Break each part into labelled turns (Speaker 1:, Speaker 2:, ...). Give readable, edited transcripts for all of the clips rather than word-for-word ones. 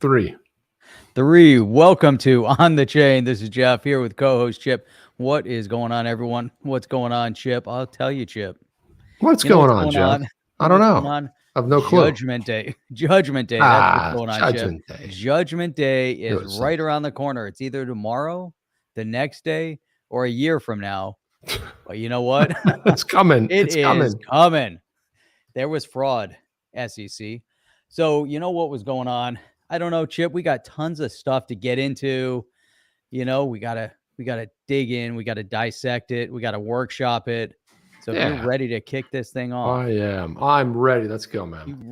Speaker 1: Three.
Speaker 2: Welcome to On the Chain. This is Jeff here with co-host Chip. What is going on, everyone? What's going on, Chip? I'll tell you, Chip.
Speaker 1: What's going on, Jeff? I don't know. I have no clue.
Speaker 2: Judgment Day. Judgment Day. That's what's going on,
Speaker 1: Judgment
Speaker 2: Chip.
Speaker 1: Day.
Speaker 2: Judgment Day is right around the corner. It's either tomorrow, the next day, or a year from now. But you know what?
Speaker 1: It's coming.
Speaker 2: It's coming. There was fraud, SEC. So you know what was going on? I don't know, Chip. We got tons of stuff to get into. You know, we gotta dig in. We gotta dissect it. We gotta workshop it. So if you're ready to kick this thing off,
Speaker 1: I am. I'm ready. Let's go, man.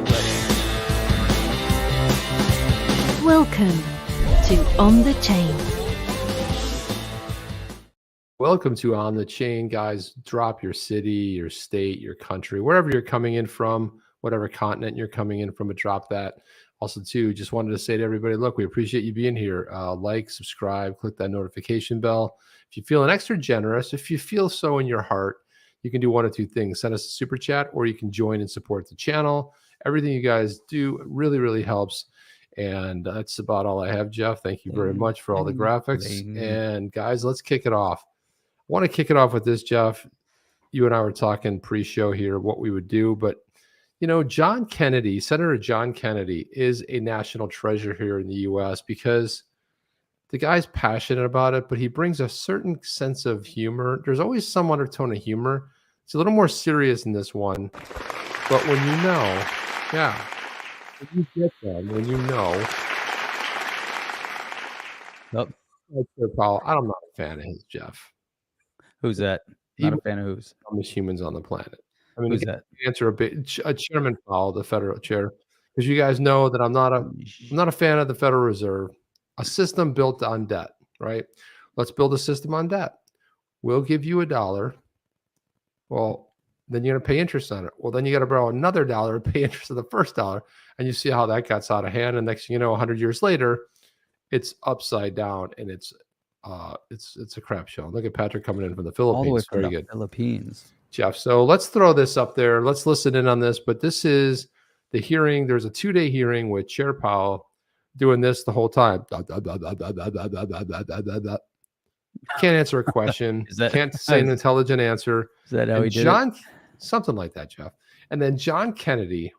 Speaker 3: Welcome to On the Chain.
Speaker 1: Welcome to On the Chain, guys. Drop your city, your state, your country, wherever you're coming in from, whatever continent you're coming in from, but drop that. Also, too, just wanted to say to everybody, look, we appreciate you being here. Like, subscribe, click that notification bell. If you feel extra generous, if you feel so in your heart, you can do one of two things. Send us a super chat, or you can join and support the channel. Everything you guys do really, really helps. And that's about all I have, Jeff. Thank you very much for all the graphics. And guys, let's kick it off. I want to kick it off with this, Jeff. You and I were talking pre-show here what we would do, but you know, John Kennedy, Senator John Kennedy, is a national treasure here in the U.S. because the guy's passionate about it, but he brings a certain sense of humor. There's always some undertone of humor. It's a little more serious in this one, but when you know, when you get them, when you know.
Speaker 2: Nope.
Speaker 1: Powell, I'm not a fan of his, Jeff.
Speaker 2: Who's that? Not a fan of whose?
Speaker 1: Dumbest humans on the planet. I mean,
Speaker 2: who's that?
Speaker 1: Answer a bit. Chairman Powell, the federal chair, because you guys know that I'm not a fan of the Federal Reserve, a system built on debt. Right? Let's build a system on debt. We'll give you $1. Well, then you're going to pay interest on it. Well, then you got to borrow another $1 and pay interest on the first $1, and you see how that gets out of hand. And next thing you know, 100 years later, it's upside down, and it's a crap show. Look at Patrick coming in from the Philippines.
Speaker 2: All the way from
Speaker 1: Very
Speaker 2: the
Speaker 1: good.
Speaker 2: Philippines.
Speaker 1: Jeff. So let's throw this up there. Let's listen in on this. But this is the hearing. There's a 2-day hearing with Chair Powell doing this the whole time. Can't answer a question. Can't say an intelligent answer.
Speaker 2: Is that how he did
Speaker 1: it? Something like that, Jeff. And then John Kennedy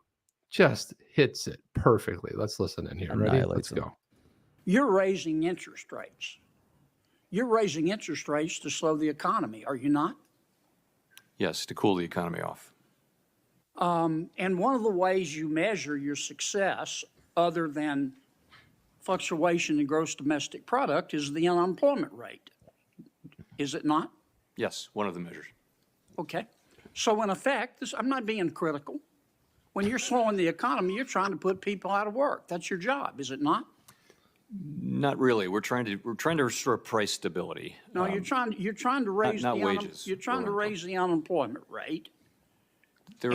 Speaker 1: just hits it perfectly. Let's listen in here. Ready? Let's go.
Speaker 4: You're raising interest rates. You're raising interest rates to slow the economy, are you not?
Speaker 5: Yes, to cool the economy off.
Speaker 4: And one of the ways you measure your success, other than fluctuation in gross domestic product, is the unemployment rate. Is it not?
Speaker 5: Yes, one of the measures.
Speaker 4: Okay. So in effect, I'm not being critical. When you're slowing the economy, you're trying to put people out of work. That's your job, is it not?
Speaker 5: Not really. We're trying to restore price stability.
Speaker 4: No, you're trying to raise
Speaker 5: not wages.
Speaker 4: You're trying to raise the unemployment rate. That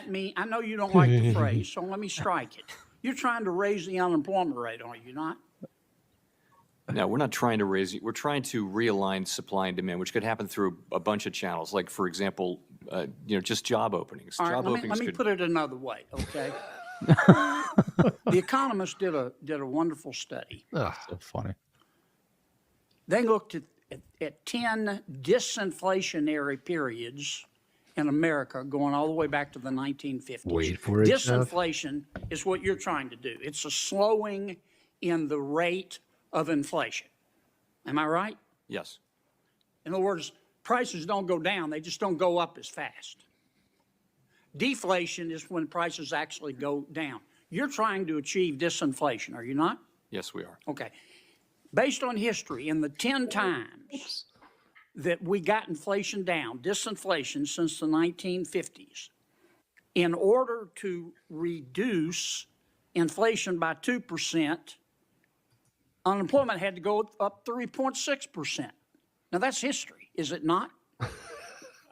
Speaker 4: means I know you don't like the phrase, so let me strike it. You're trying to raise the unemployment rate, are you not?
Speaker 5: No, we're not trying to raise it. We're trying to realign supply and demand, which could happen through a bunch of channels, like, for example, just job openings.
Speaker 4: All right, let me put it another way, okay? The Economist did a wonderful study.
Speaker 2: Oh, so funny.
Speaker 4: They looked at 10 disinflationary periods in America going all the way back to the 1950s.
Speaker 1: Wait for it,
Speaker 4: Disinflation is what you're trying to do. It's a slowing in the rate of inflation. Am I right?
Speaker 5: Yes.
Speaker 4: In other words, prices don't go down, they just don't go up as fast. Deflation is when prices actually go down. You're trying to achieve disinflation, are you not?
Speaker 5: Yes, we are.
Speaker 4: Okay. Based on history, in the 10 times that we got inflation down, disinflation since the 1950s, in order to reduce inflation by 2%, unemployment had to go up 3.6%. Now that's history, is it not?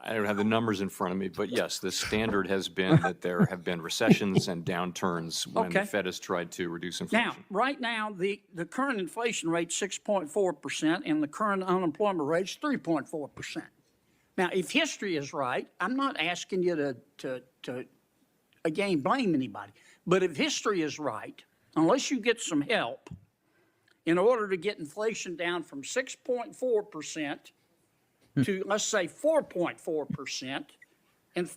Speaker 5: I don't have the numbers in front of me, but yes, the standard has been that there have been recessions and downturns when the Fed has tried to reduce inflation.
Speaker 4: Now, right now, the current inflation rate is 6.4%, and the current unemployment rate is 3.4%. Now, if history is right, I'm not asking you to again blame anybody, but if history is right, unless you get some help, in order to get inflation down from 6.4% to, let's say, 4.4%, and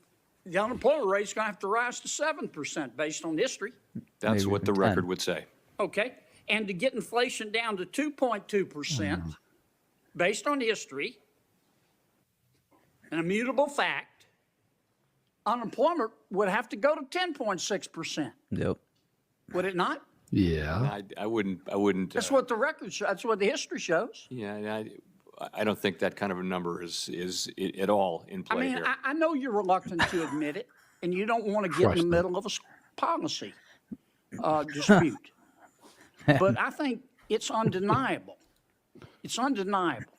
Speaker 4: the unemployment rate is going to have to rise to 7% based on history.
Speaker 5: That's
Speaker 2: Maybe
Speaker 5: what the
Speaker 2: 10.
Speaker 5: record would say.
Speaker 4: Okay. And to get inflation down to 2.2% based on history, an immutable fact, unemployment would have to go to 10.6%.
Speaker 2: Yep.
Speaker 4: Would it not?
Speaker 1: Yeah.
Speaker 5: I wouldn't.
Speaker 4: That's what the record shows. That's what the history shows.
Speaker 5: Yeah, I don't think that kind of a number is at all in
Speaker 4: I
Speaker 5: play
Speaker 4: mean,
Speaker 5: here.
Speaker 4: I know you're reluctant to admit it, and you don't want to get in the middle of a policy dispute. But I think it's undeniable. It's undeniable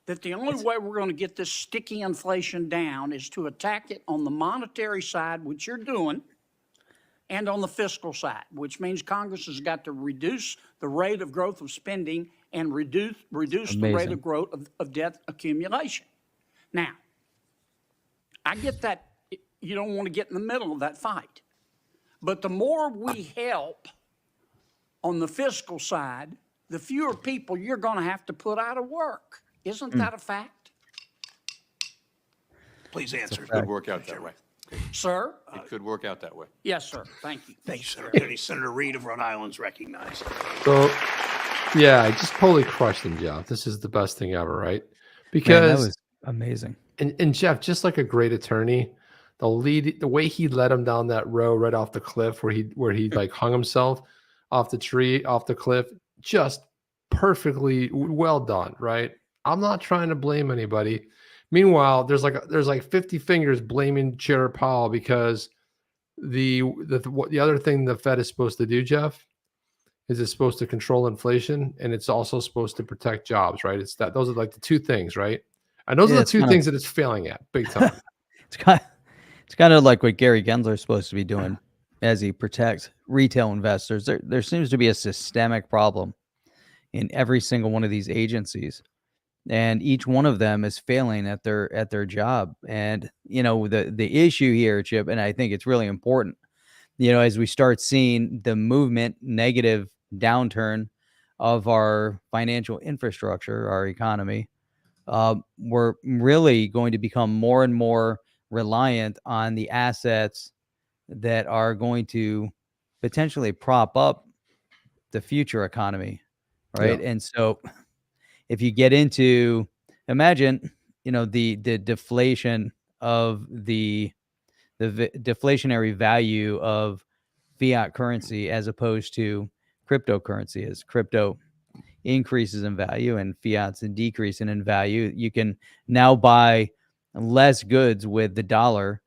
Speaker 4: that the only way we're going to get this sticky inflation down is to attack it on the monetary side, which you're doing, and on the fiscal side, which means Congress has got to reduce the rate of growth of spending and reduce the rate of growth of debt accumulation. Now, I get that you don't want to get in the middle of that fight. But the more we help on the fiscal side, the fewer people you're going to have to put out of work. Isn't that a fact?
Speaker 6: Please answer.
Speaker 5: It could work out that way.
Speaker 4: Sir?
Speaker 5: It could work out that way.
Speaker 4: Yes, sir. Thank you.
Speaker 6: Thank you, Senator Kennedy. Senator Reid of Rhode Island is recognized.
Speaker 1: So, yeah, I just totally crushed him, Jeff. This is the best thing ever, right?
Speaker 2: Man,
Speaker 1: Because
Speaker 2: that was amazing.
Speaker 1: and Jeff, just like a great attorney, the way he led him down that row right off the cliff where he like hung himself off the tree, off the cliff, just perfectly well done, right? I'm not trying to blame anybody. Meanwhile, there's like 50 fingers blaming Chair Powell because the other thing the Fed is supposed to do, Jeff, is it's supposed to control inflation and it's also supposed to protect jobs, right? Those are like the two things, right? And those are the two things that it's failing at big time.
Speaker 2: It's kind of like what Gary Gensler is supposed to be doing as he protects retail investors. There seems to be a systemic problem in every single one of these agencies, and each one of them is failing at their job. And the issue here, Chip, and I think it's really important, as we start seeing the negative downturn of our financial infrastructure, our economy, we're really going to become more and more reliant on the assets that are going to potentially prop up the future economy, right? Yeah. And so if you get into, imagine, the deflation of the deflationary value of fiat currency as opposed to cryptocurrency. As crypto increases in value and fiat's decreasing in value, you can now buy less goods with the dollar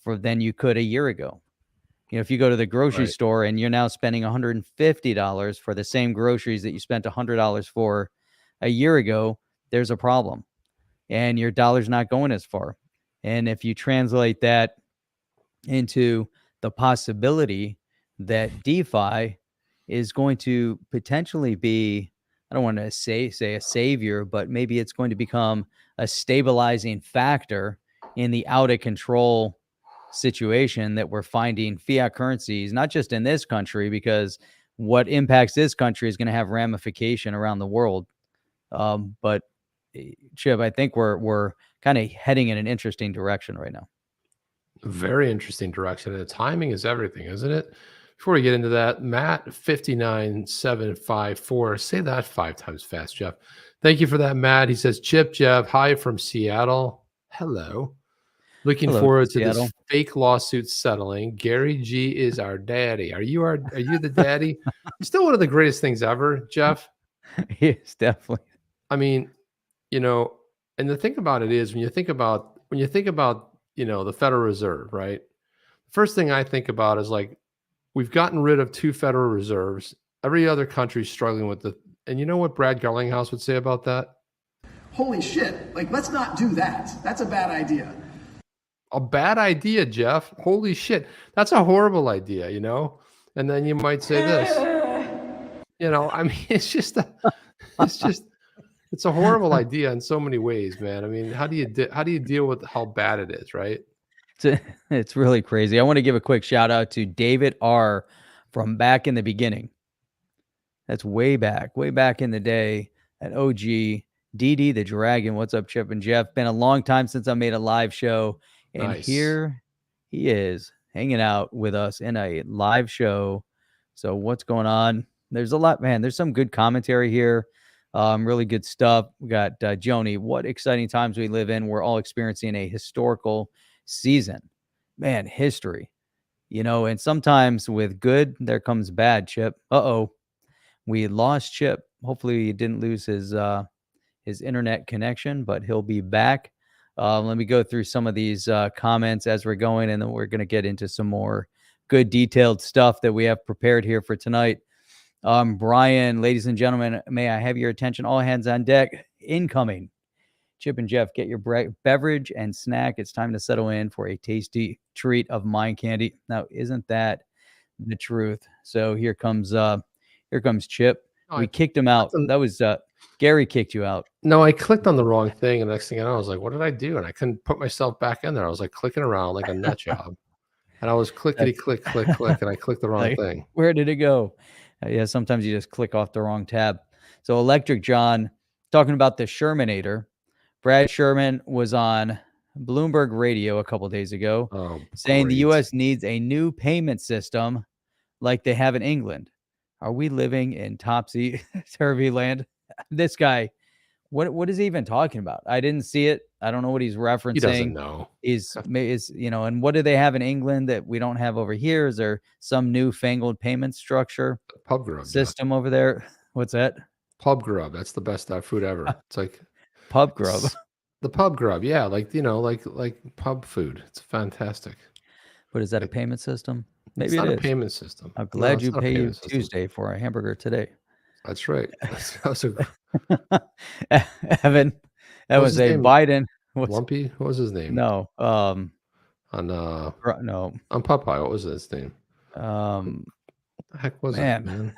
Speaker 2: than you could a year ago. If you go to the grocery store and you're now spending $150 for the same groceries that you spent $100 for a year ago, there's a problem, and your dollar's not going as far. And if you translate that into the possibility that DeFi is going to potentially be, I don't want to say a savior, but maybe it's going to become a stabilizing factor in the out of control situation that we're finding fiat currencies, not just in this country, because what impacts this country is going to have ramification around the world. But Chip, I think we're kind of heading in an interesting direction right now.
Speaker 1: Very interesting direction. And the timing is everything, isn't it? Before we get into that, Matt 59754, say that 5 times fast, Jeff. Thank you for that, Matt. He says, Chip, Jeff, hi from Seattle. Hello. Looking forward to
Speaker 2: Seattle.
Speaker 1: This fake lawsuit settling. Gary G is our daddy. Are you the daddy? Still one of the greatest things ever, Jeff.
Speaker 2: Yes, definitely.
Speaker 1: I mean, and the thing about it is when you think about the Federal Reserve, right? First thing I think about is like, we've gotten rid of 2 Federal Reserves. Every other country is struggling with and you know what Brad Garlinghouse would say about that?
Speaker 7: Holy shit. Like, let's not do that. That's a bad idea.
Speaker 1: A bad idea, Jeff. Holy shit. That's a horrible idea, And then you might say this. I mean, it's a horrible idea in so many ways, man. I mean, how do you deal with how bad it is, right?
Speaker 2: It's really crazy. I want to give a quick shout out to David R. from back in the beginning. That's way back in the day. At OG, DD the Dragon. What's up, Chip and Jeff? Been a long time since I made a live show. And
Speaker 1: Nice.
Speaker 2: here he is hanging out with us in a live show. So what's going on? There's a lot, man. There's some good commentary here. Really good stuff. We got Joni. What exciting times we live in. We're all experiencing a historical season. Man, history. You know, and sometimes with good, there comes bad, Chip. Uh-oh. We lost Chip. Hopefully he didn't lose his internet connection, but he'll be back. Let me go through some of these comments as we're going, and then we're going to get into some more good detailed stuff that we have prepared here for tonight. Brian, ladies and gentlemen, may I have your attention? All hands on deck. Incoming. Chip and Jeff, get your beverage and snack. It's time to settle in for a tasty treat of mind candy. Now, isn't that the truth? So here comes Chip. We kicked him out. That was Gary kicked you out.
Speaker 1: No, I clicked on the wrong thing, and the next thing I know, I was like, "What did I do?" And I couldn't put myself back in there. I was like clicking around like a nut job, and I was clickety click, and I clicked the wrong thing.
Speaker 2: Where did it go? Yeah, sometimes you just click off the wrong tab. So Electric John talking about the Shermanator. Brad Sherman was on Bloomberg Radio a couple days ago, saying the U.S. needs a new payment system like they have in England. Are we living in topsy-turvy land? This guy, what is he even talking about? I didn't see it. I don't know what he's referencing.
Speaker 1: He doesn't know.
Speaker 2: Is and what do they have in England that we don't have over here? Is there some newfangled payment structure
Speaker 1: PubGrub
Speaker 2: system over there? What's that?
Speaker 1: PubGrub. That's the best food ever. It's like
Speaker 2: PubGrub.
Speaker 1: The PubGrub, yeah, like pub food. It's fantastic.
Speaker 2: But is that a payment system? Maybe
Speaker 1: it's not a payment system.
Speaker 2: I'm glad you paid Tuesday for a hamburger today.
Speaker 1: That's right.
Speaker 2: Evan, that was a Biden.
Speaker 1: Lumpy? What was his name?
Speaker 2: No.
Speaker 1: On
Speaker 2: no.
Speaker 1: On Popeye, what was his name? What the heck was it, man?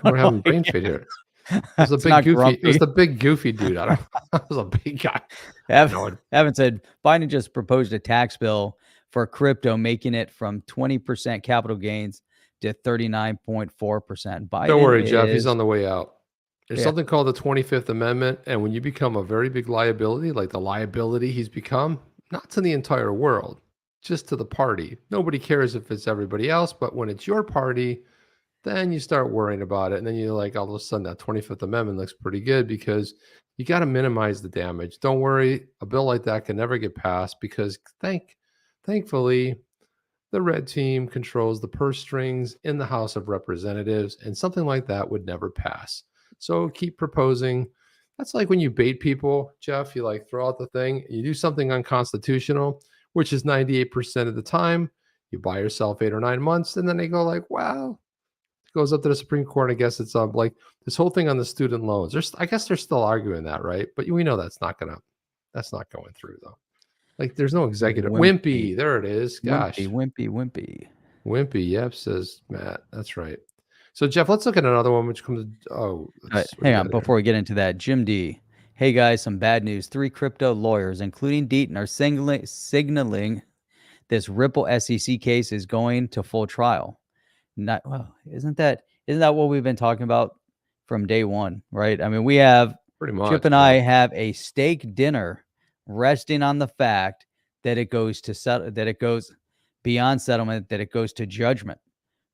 Speaker 1: We're having brain fade here. It was a big goofy. Grumpy. It was the big goofy dude. It was a big guy.
Speaker 2: Evan said Biden just proposed a tax bill for crypto, making it from 20% capital gains to 39.4%.
Speaker 1: Don't worry, Jeff. He's on the way out. There's something called the 25th Amendment, and when you become a very big liability, like the liability he's become, not to the entire world, just to the party. Nobody cares if it's everybody else, but when it's your party, then you start worrying about it, and then you're like, all of a sudden, that 25th Amendment looks pretty good because you got to minimize the damage. Don't worry, a bill like that can never get passed because thankfully, the red team controls the purse strings in the House of Representatives, and something like that would never pass. So keep proposing. That's like when you bait people, Jeff, you like throw out the thing, you do something unconstitutional, which is 98% of the time. You buy yourself 8 or 9 months, and then they go like, well, it goes up to the Supreme Court. I guess it's like this whole thing on the student loans. I guess they're still arguing that, right? But we know that's not going through though. Like there's no executive. Wimpy. There it is. Gosh.
Speaker 2: Wimpy.
Speaker 1: Yep, says Matt. That's right. So Jeff, let's look at another one which comes.
Speaker 2: Hang on before we get into that. Jim D. Hey guys, some bad news. 3 crypto lawyers, including Deaton, are signaling this Ripple SEC case is going to full trial. Isn't that what we've been talking about from day one, right? I mean, we have
Speaker 1: pretty much.
Speaker 2: Chip and I have a steak dinner resting on the fact that it goes beyond settlement, that it goes to judgment.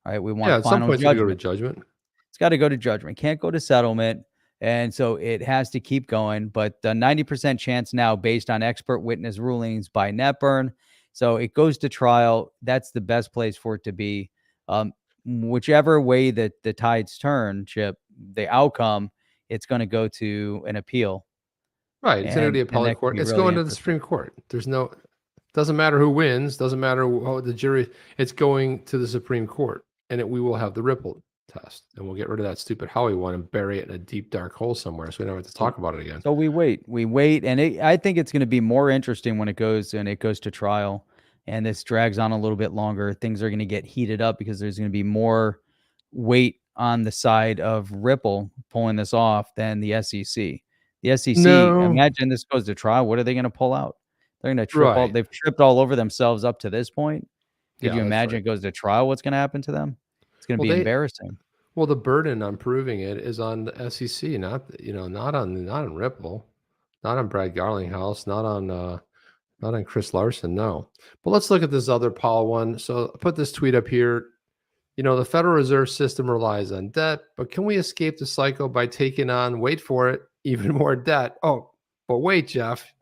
Speaker 2: All right, we want
Speaker 1: at
Speaker 2: final
Speaker 1: some point
Speaker 2: judgment.
Speaker 1: Go to judgment.
Speaker 2: It's got to go to judgment. Can't go to settlement, and so it has to keep going. But the 90% chance now, based on expert witness rulings by NetBurn, so it goes to trial. That's the best place for it to be. Whichever way that the tides turn, Chip, the outcome, it's going to go to an appeal.
Speaker 1: Right, it's going to the appellate court. It's going to the Supreme Court. Doesn't matter who wins. Doesn't matter who the jury. It's going to the Supreme Court, and we will have the Ripple test, and we'll get rid of that stupid Howie one and bury it in a deep dark hole somewhere, so we don't have to talk about it again.
Speaker 2: So we wait, and I think it's going to be more interesting when it goes to trial, and this drags on a little bit longer. Things are going to get heated up because there's going to be more weight on the side of Ripple pulling this off than the SEC. The SEC, imagine this goes to trial. What are they going to pull out? They're going to trip. They've tripped all over themselves up to this point. Could you imagine it goes to trial? What's going to happen to them? It's going to be embarrassing.
Speaker 1: Well, the burden on proving it is on the SEC, not on Ripple, not on Brad Garlinghouse, not on Chris Larson. No. But let's look at this other Powell one. So I put this tweet up here. The Federal Reserve System relies on debt, but can we escape the cycle by taking on, wait for it, even more debt? Oh, but wait, Jeff.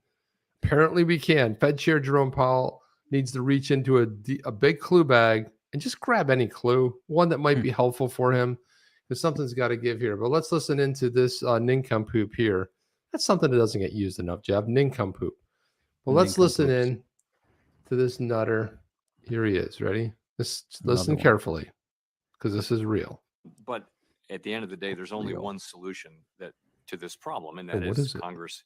Speaker 1: Apparently we can. Fed Chair Jerome Powell needs to reach into a big clue bag and just grab any clue, one that might be helpful for him, because something's got to give here. But let's listen into this nincompoop here. That's something that doesn't get used enough, Jeff. Nincompoop. Well, let's listen in to this nutter. Here he is. Ready? Listen carefully, because this is real.
Speaker 5: But at the end of the day, there's only one solution to this problem, and that
Speaker 1: what
Speaker 5: is
Speaker 1: is
Speaker 5: Congress.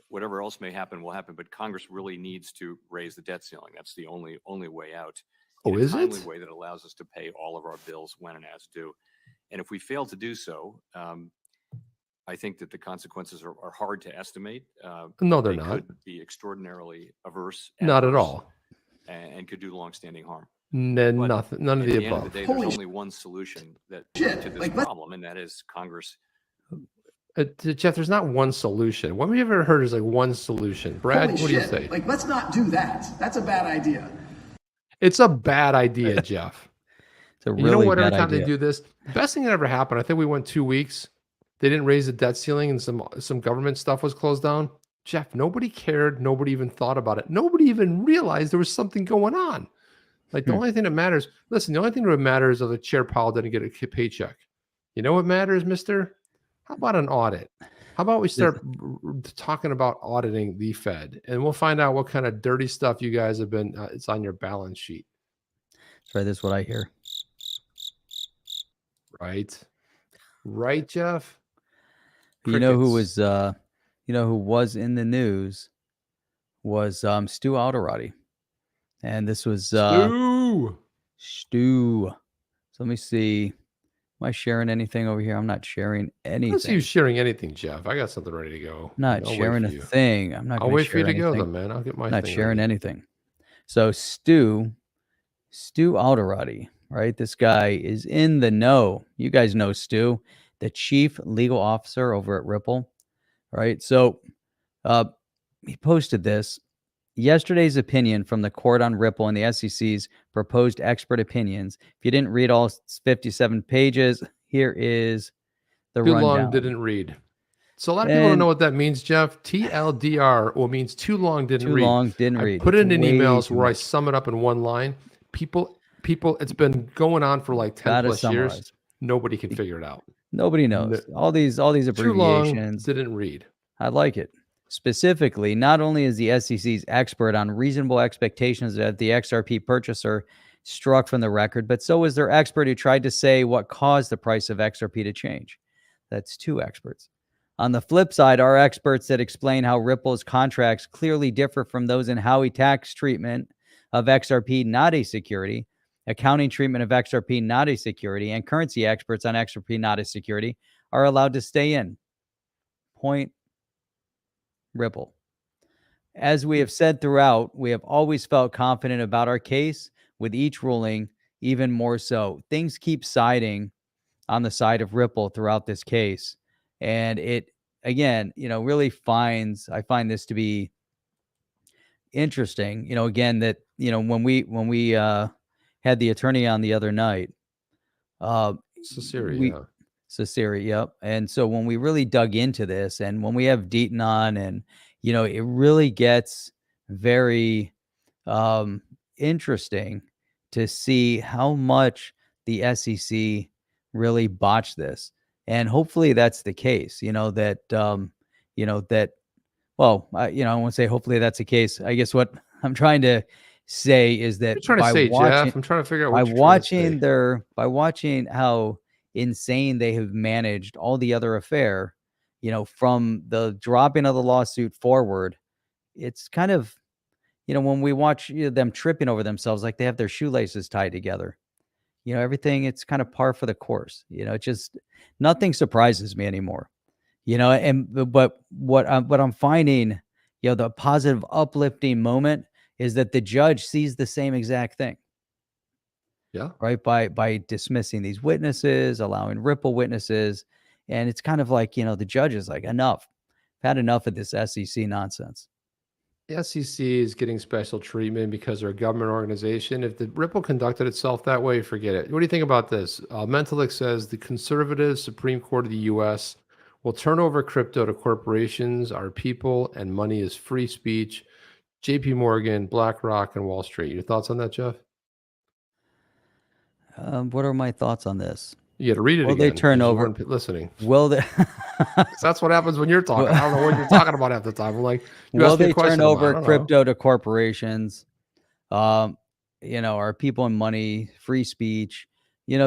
Speaker 5: Whatever else may happen will happen, but Congress really needs to raise the debt ceiling. That's the only way out.
Speaker 1: Is it?
Speaker 5: In a timely way that allows us to pay all of our bills when and as due. And if we fail to do so, I think that the consequences are hard to estimate.
Speaker 1: No, they're
Speaker 5: they
Speaker 1: not.
Speaker 5: Could be extraordinarily
Speaker 1: Not at all.
Speaker 5: And could do longstanding harm.
Speaker 1: Nothing. None of the above.
Speaker 5: At the end of the day, there's only one solution to this problem, and that is Congress.
Speaker 1: Jeff, there's not one solution. When have you ever heard there's like one solution? Brad, what do you say?
Speaker 7: Let's not do that. That's a bad idea.
Speaker 1: It's a bad idea, Jeff.
Speaker 2: It's a really
Speaker 1: what?
Speaker 2: bad
Speaker 1: Every time
Speaker 2: idea.
Speaker 1: they do this, the best thing that ever happened, I think we went 2 weeks. They didn't raise the debt ceiling and some government stuff was closed down. Jeff, nobody cared. Nobody even thought about it. Nobody even realized there was something going on. Like the only thing that matters, listen, the only thing that matters is that Chair Powell didn't get a paycheck. You know what matters, mister? How about an audit? How about we start talking about auditing the Fed, and we'll find out what kind of dirty stuff you guys have been, it's on your balance sheet.
Speaker 2: Sorry, this is what I hear.
Speaker 1: Right? Right, Jeff?
Speaker 2: You know who was in the news was Stu Alderati. And this was Stu. So let me see. Am I sharing anything over here? I'm not sharing anything.
Speaker 1: I don't see you sharing anything, Jeff. I got something ready to go.
Speaker 2: Not sharing a thing. I'm not.
Speaker 1: I'll wait for you to go, then, man. I'll get my.
Speaker 2: Not sharing anything. So Stu Alderati, right? This guy is in the know. You guys know Stu, the chief legal officer over at Ripple, right? So he posted this. Yesterday's opinion from the court on Ripple and the SEC's proposed expert opinions. If you didn't read all 57 pages, here is the rundown.
Speaker 1: Too long didn't read. So a lot of people don't know what that means, Jeff. TLDR means too long didn't read.
Speaker 2: Too long didn't read.
Speaker 1: I put it in emails where I sum it up in one line. People, it's been going on for like 10 plus years. Nobody can figure it out.
Speaker 2: Nobody knows. All these abbreviations.
Speaker 1: Too long didn't read.
Speaker 2: I like it. Specifically, not only is the SEC's expert on reasonable expectations that the XRP purchaser struck from the record, but so is their expert who tried to say what caused the price of XRP to change. That's two experts. On the flip side, are experts that explain how Ripple's contracts clearly differ from those in Howey tax treatment of XRP not a security, accounting treatment of XRP not a security, and currency experts on XRP not a security are allowed to stay in. Point Ripple. As we have said throughout, we have always felt confident about our case, with each ruling even more so. Things keep siding on the side of Ripple throughout this case. And it, again, really I find this to be interesting. Again, that, when we had the attorney on the other night, Cesari, yep. And so when we really dug into this, and when we have Deaton on, and it really gets very interesting to see how much the SEC really botched this. And hopefully that's the case. I won't say hopefully that's the case. I guess what I'm trying to say is that
Speaker 1: Jeff, I'm trying to figure out what
Speaker 2: by watching how insane they have managed all the other affair, from the dropping of the lawsuit forward. It's kind of, when we watch them tripping over themselves, like they have their shoelaces tied together, everything, it's kind of par for the course. It just, nothing surprises me anymore, but what I'm finding, the positive uplifting moment is that the judge sees the same exact thing.
Speaker 1: Yeah.
Speaker 2: right? By dismissing these witnesses, allowing Ripple witnesses. And it's kind of like, the judge is like, enough. I've had enough of this SEC nonsense.
Speaker 1: The SEC is getting special treatment because they're a government organization. If the Ripple conducted itself that way, forget it. What do you think about this? Mentalik says the conservative Supreme Court of the U.S. will turn over crypto to corporations, our people, and money is free speech. JP Morgan, BlackRock, and Wall Street. Your thoughts on that, Jeff?
Speaker 2: What are my thoughts on this?
Speaker 1: You got to read it
Speaker 2: Will
Speaker 1: again.
Speaker 2: they turn
Speaker 1: 'cause you
Speaker 2: over?
Speaker 1: weren't listening.
Speaker 2: Will they?
Speaker 1: 'Cause that's what happens when you're talking. I don't know what you're talking about half the time. I'm like, you
Speaker 2: Will
Speaker 1: asked me a
Speaker 2: they
Speaker 1: question,
Speaker 2: turn
Speaker 1: I'm like, I
Speaker 2: over
Speaker 1: don't know.
Speaker 2: crypto to corporations? Our people and money, free speech.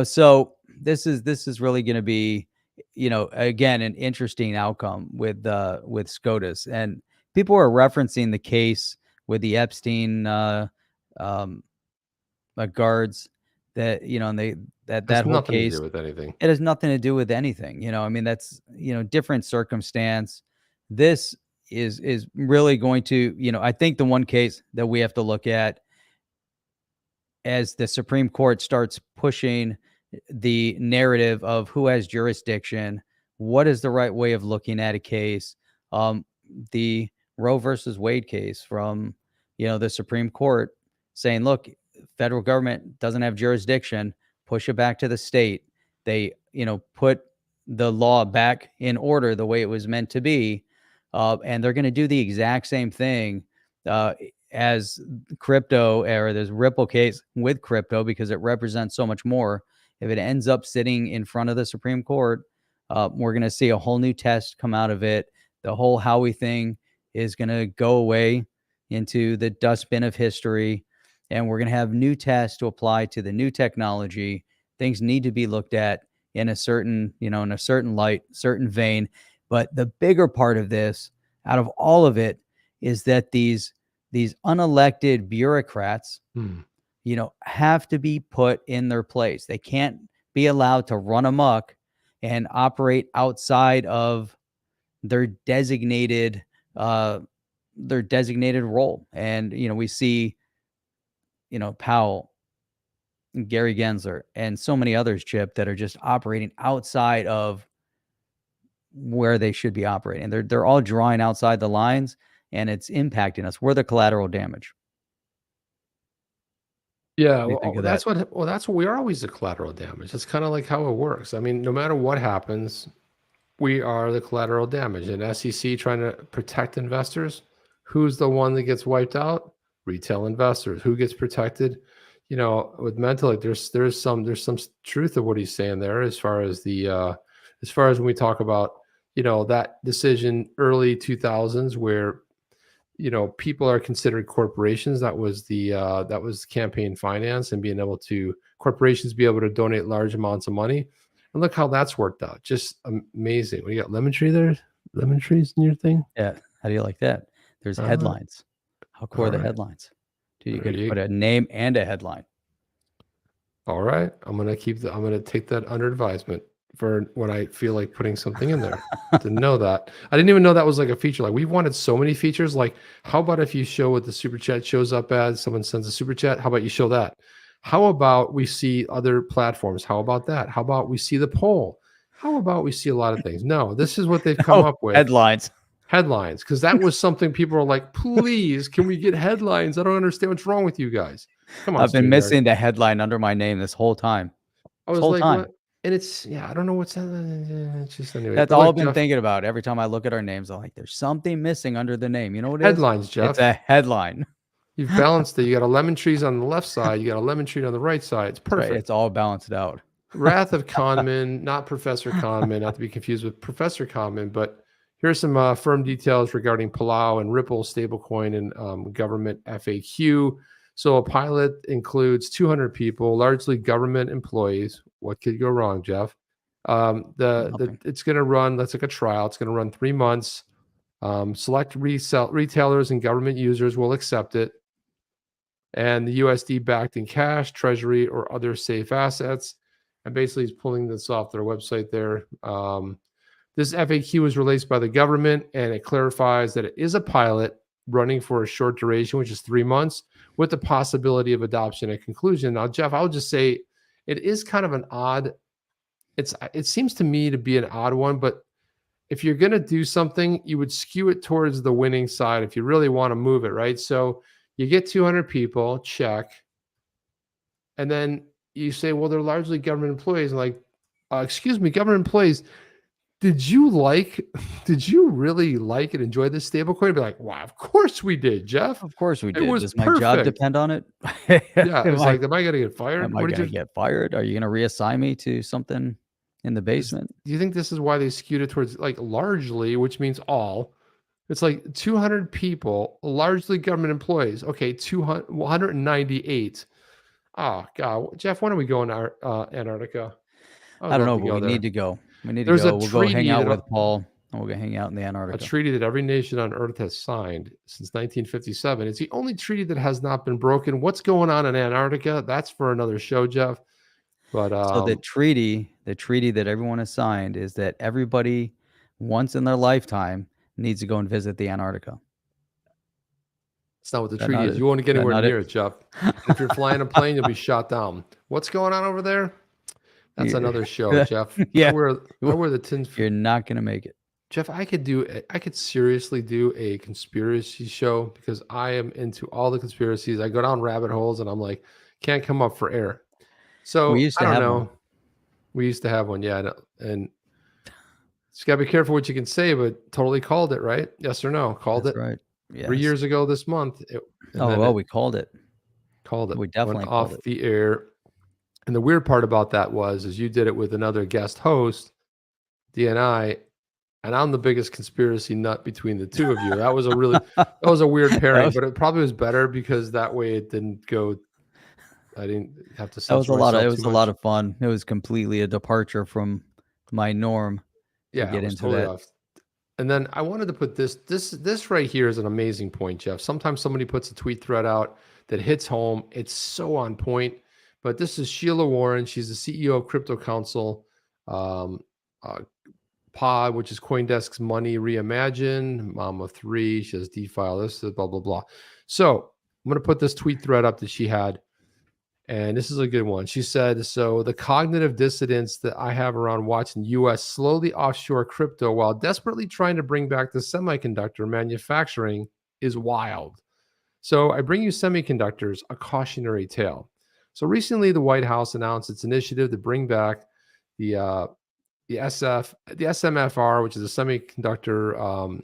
Speaker 2: So this is really going to be, again, an interesting outcome with SCOTUS, and people are referencing the case with the Epstein guards that and that
Speaker 1: Has
Speaker 2: whole
Speaker 1: nothing to
Speaker 2: case.
Speaker 1: do with anything.
Speaker 2: It has nothing to do with anything. That's, different circumstance. This is really going to, I think the one case that we have to look at as the Supreme Court starts pushing the narrative of who has jurisdiction, what is the right way of looking at a case. The Roe versus Wade case from, the Supreme Court saying, look, federal government doesn't have jurisdiction, push it back to the state. They, put the law back in order the way it was meant to be. And they're going to do the exact same thing as crypto, or this Ripple case with crypto, because it represents so much more. If it ends up sitting in front of the Supreme Court, we're going to see a whole new test come out of it. The whole Howey thing is going to go away into the dustbin of history. And we're going to have new tests to apply to the new technology. Things need to be looked at in a certain, in a certain light, certain vein. But the bigger part of this, out of all of it, is that these unelected bureaucrats, have to be put in their place. They can't be allowed to run amok and operate outside of their designated role. And, we see, Powell, Gary Gensler, and so many others, Chip, that are just operating outside of where they should be operating. They're all drawing outside the lines, and it's impacting us. We're the collateral damage.
Speaker 1: Yeah,
Speaker 2: What do you think of that?
Speaker 1: that's what we are, always the collateral damage. That's kind of like how it works. I mean, no matter what happens, we are the collateral damage. And SEC trying to protect investors, who's the one that gets wiped out? Retail investors. Who gets protected? With Mentalik, there's some truth of what he's saying there, as far as when we talk about, that decision early 2000s where, people are considered corporations. That was campaign finance, and being able to corporations be able to donate large amounts of money. And look how that's worked out. Just amazing. We got lemon tree there. Lemon trees in your thing.
Speaker 2: Yeah. How do you like that? There's headlines. How cool are the headlines? Dude, you could put a name and a headline.
Speaker 1: All right. I'm gonna take that under advisement for when I feel like putting something in there. Didn't know that. I didn't even know that was like a feature. Like, we've wanted so many features. Like, how about if you show what the super chat shows up as? Someone sends a super chat. How about you show that? How about we see other platforms? How about that? How about we see the poll? How about we see a lot of things? No, this is what they've come up with.
Speaker 2: Headlines.
Speaker 1: Because that was something people are like, please, can we get headlines? I don't understand what's wrong with you guys. Come on.
Speaker 2: I've been missing the headline under my name this whole time.
Speaker 1: I was like, what? And it's, I don't know what's it's just anyway.
Speaker 2: That's all I've been thinking about. Every time I look at our names, I'm like, there's something missing under the name. You know what it is?
Speaker 1: Headlines, Jeff.
Speaker 2: It's a headline.
Speaker 1: You've balanced it. You got a lemon trees on the left side. You got a lemon tree on the right side. It's perfect.
Speaker 2: Right. It's all balanced out.
Speaker 1: Wrath of Kahneman, not Professor Kahneman, not to be confused with Professor Kahneman, but here's some firm details regarding Palau and Ripple stablecoin and government FAQ. So a pilot includes 200 people, largely government employees. What could go wrong, Jeff? It's going to run, that's like a trial. It's going to run 3 months. Select retailers and government users will accept it. And the USD backed in cash, treasury, or other safe assets. And basically he's pulling this off their website there. This FAQ was released by the government, and it clarifies that it is a pilot. running for a short duration, which is 3 months, with the possibility of adoption at conclusion. Now, Jeff, I'll just say it is kind of an odd, it seems to me to be an odd one, but if you're going to do something, you would skew it towards the winning side if you really want to move it, right? So you get 200 people, check, and then you say, well, they're largely government employees. Like, excuse me, government employees, did you really like and enjoy this stablecoin? Be like, wow, of course we did, Jeff.
Speaker 2: Of course we
Speaker 1: It
Speaker 2: did.
Speaker 1: was
Speaker 2: Does my job
Speaker 1: perfect.
Speaker 2: depend on it?
Speaker 1: Yeah, it was like, am I going to get fired?
Speaker 2: Am I going to get fired? Are you going to reassign me to something in the basement?
Speaker 1: Do you think this is why they skewed it towards like largely, which means all? It's like 200 people, largely government employees. Okay, 198. Oh God, Jeff, when are we going to Antarctica?
Speaker 2: I don't know, but we need to go. We need to
Speaker 1: There's
Speaker 2: go.
Speaker 1: a
Speaker 2: We'll go hang
Speaker 1: treaty
Speaker 2: out
Speaker 1: that-
Speaker 2: with Paul, and we'll go hang out in the
Speaker 1: A
Speaker 2: Antarctica.
Speaker 1: treaty that every nation on Earth has signed since 1957. It's the only treaty that has not been broken. What's going on in Antarctica? That's for another show, Jeff. But
Speaker 2: So the treaty that everyone has signed is that everybody once in their lifetime needs to go and visit the Antarctica.
Speaker 1: it's not what the
Speaker 2: That
Speaker 1: treaty
Speaker 2: not
Speaker 1: is.
Speaker 2: it?
Speaker 1: You won't get
Speaker 2: That
Speaker 1: anywhere
Speaker 2: not
Speaker 1: near
Speaker 2: it?
Speaker 1: it, Jeff. If you're flying a plane, you'll be shot down. What's going on over there? That's
Speaker 2: Yeah.
Speaker 1: another show, Jeff.
Speaker 2: Yeah.
Speaker 1: I wear the tin.
Speaker 2: You're not going to make it.
Speaker 1: Jeff, I could seriously do a conspiracy show because I am into all the conspiracies. I go down rabbit holes and I'm like, can't come up for air. So
Speaker 2: We used to
Speaker 1: I don't
Speaker 2: have
Speaker 1: know.
Speaker 2: one.
Speaker 1: We used to have one, yeah. And just gotta be careful what you can say, but totally called it, right? Yes or no? Called
Speaker 2: That's
Speaker 1: it
Speaker 2: right. Yes.
Speaker 1: 3 years ago this month.
Speaker 2: We called it.
Speaker 1: Called it.
Speaker 2: We definitely
Speaker 1: went
Speaker 2: called
Speaker 1: off
Speaker 2: it.
Speaker 1: the air. And the weird part about that is you did it with another guest host, DNI, and I'm the biggest conspiracy nut between the two of you. That was a weird pairing, but it probably was better because that way it didn't go. I didn't have to.
Speaker 2: That was a lot of.
Speaker 1: censor
Speaker 2: It was
Speaker 1: myself
Speaker 2: a
Speaker 1: too
Speaker 2: lot
Speaker 1: much.
Speaker 2: of fun. It was completely a departure from my norm.
Speaker 1: Yeah,
Speaker 2: get
Speaker 1: it was
Speaker 2: into
Speaker 1: totally
Speaker 2: that.
Speaker 1: off. And then I wanted to put this right here is an amazing point, Jeff. Sometimes somebody puts a tweet thread out that hits home. It's so on point. But this is Sheila Warren. She's the CEO of Crypto Council, Pod, which is CoinDesk's Money Reimagined, mom of three. She has DeFi, this, blah, blah, blah. So I'm going to put this tweet thread up that she had. And this is a good one. She said, so the cognitive dissonance that I have around watching U.S. slowly offshore crypto while desperately trying to bring back the semiconductor manufacturing is wild. So I bring you semiconductors, a cautionary tale. So recently the White House announced its initiative to bring back the SMFR, which is a semiconductor,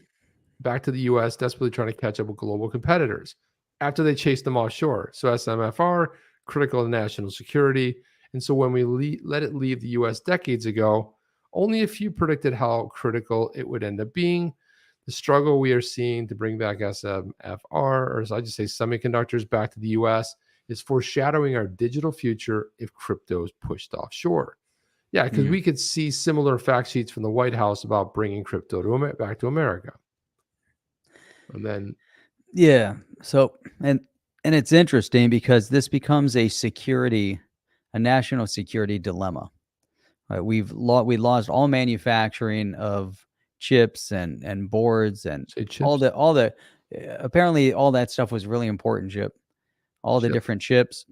Speaker 1: back to the U.S., desperately trying to catch up with global competitors after they chased them offshore. So SMFR, critical to national security. And so when we let it leave the U.S. decades ago, only a few predicted how critical it would end up being. The struggle we are seeing to bring back SMFR, or as I just say semiconductors, back to the U.S. is foreshadowing our digital future if crypto is pushed offshore. Yeah, because we could see similar fact sheets from the White House about bringing crypto back to America. And then,
Speaker 2: Yeah. So and it's interesting because this becomes a national security dilemma. Right? We lost all manufacturing of chips and boards and all the apparently all that stuff was really important. All the different chips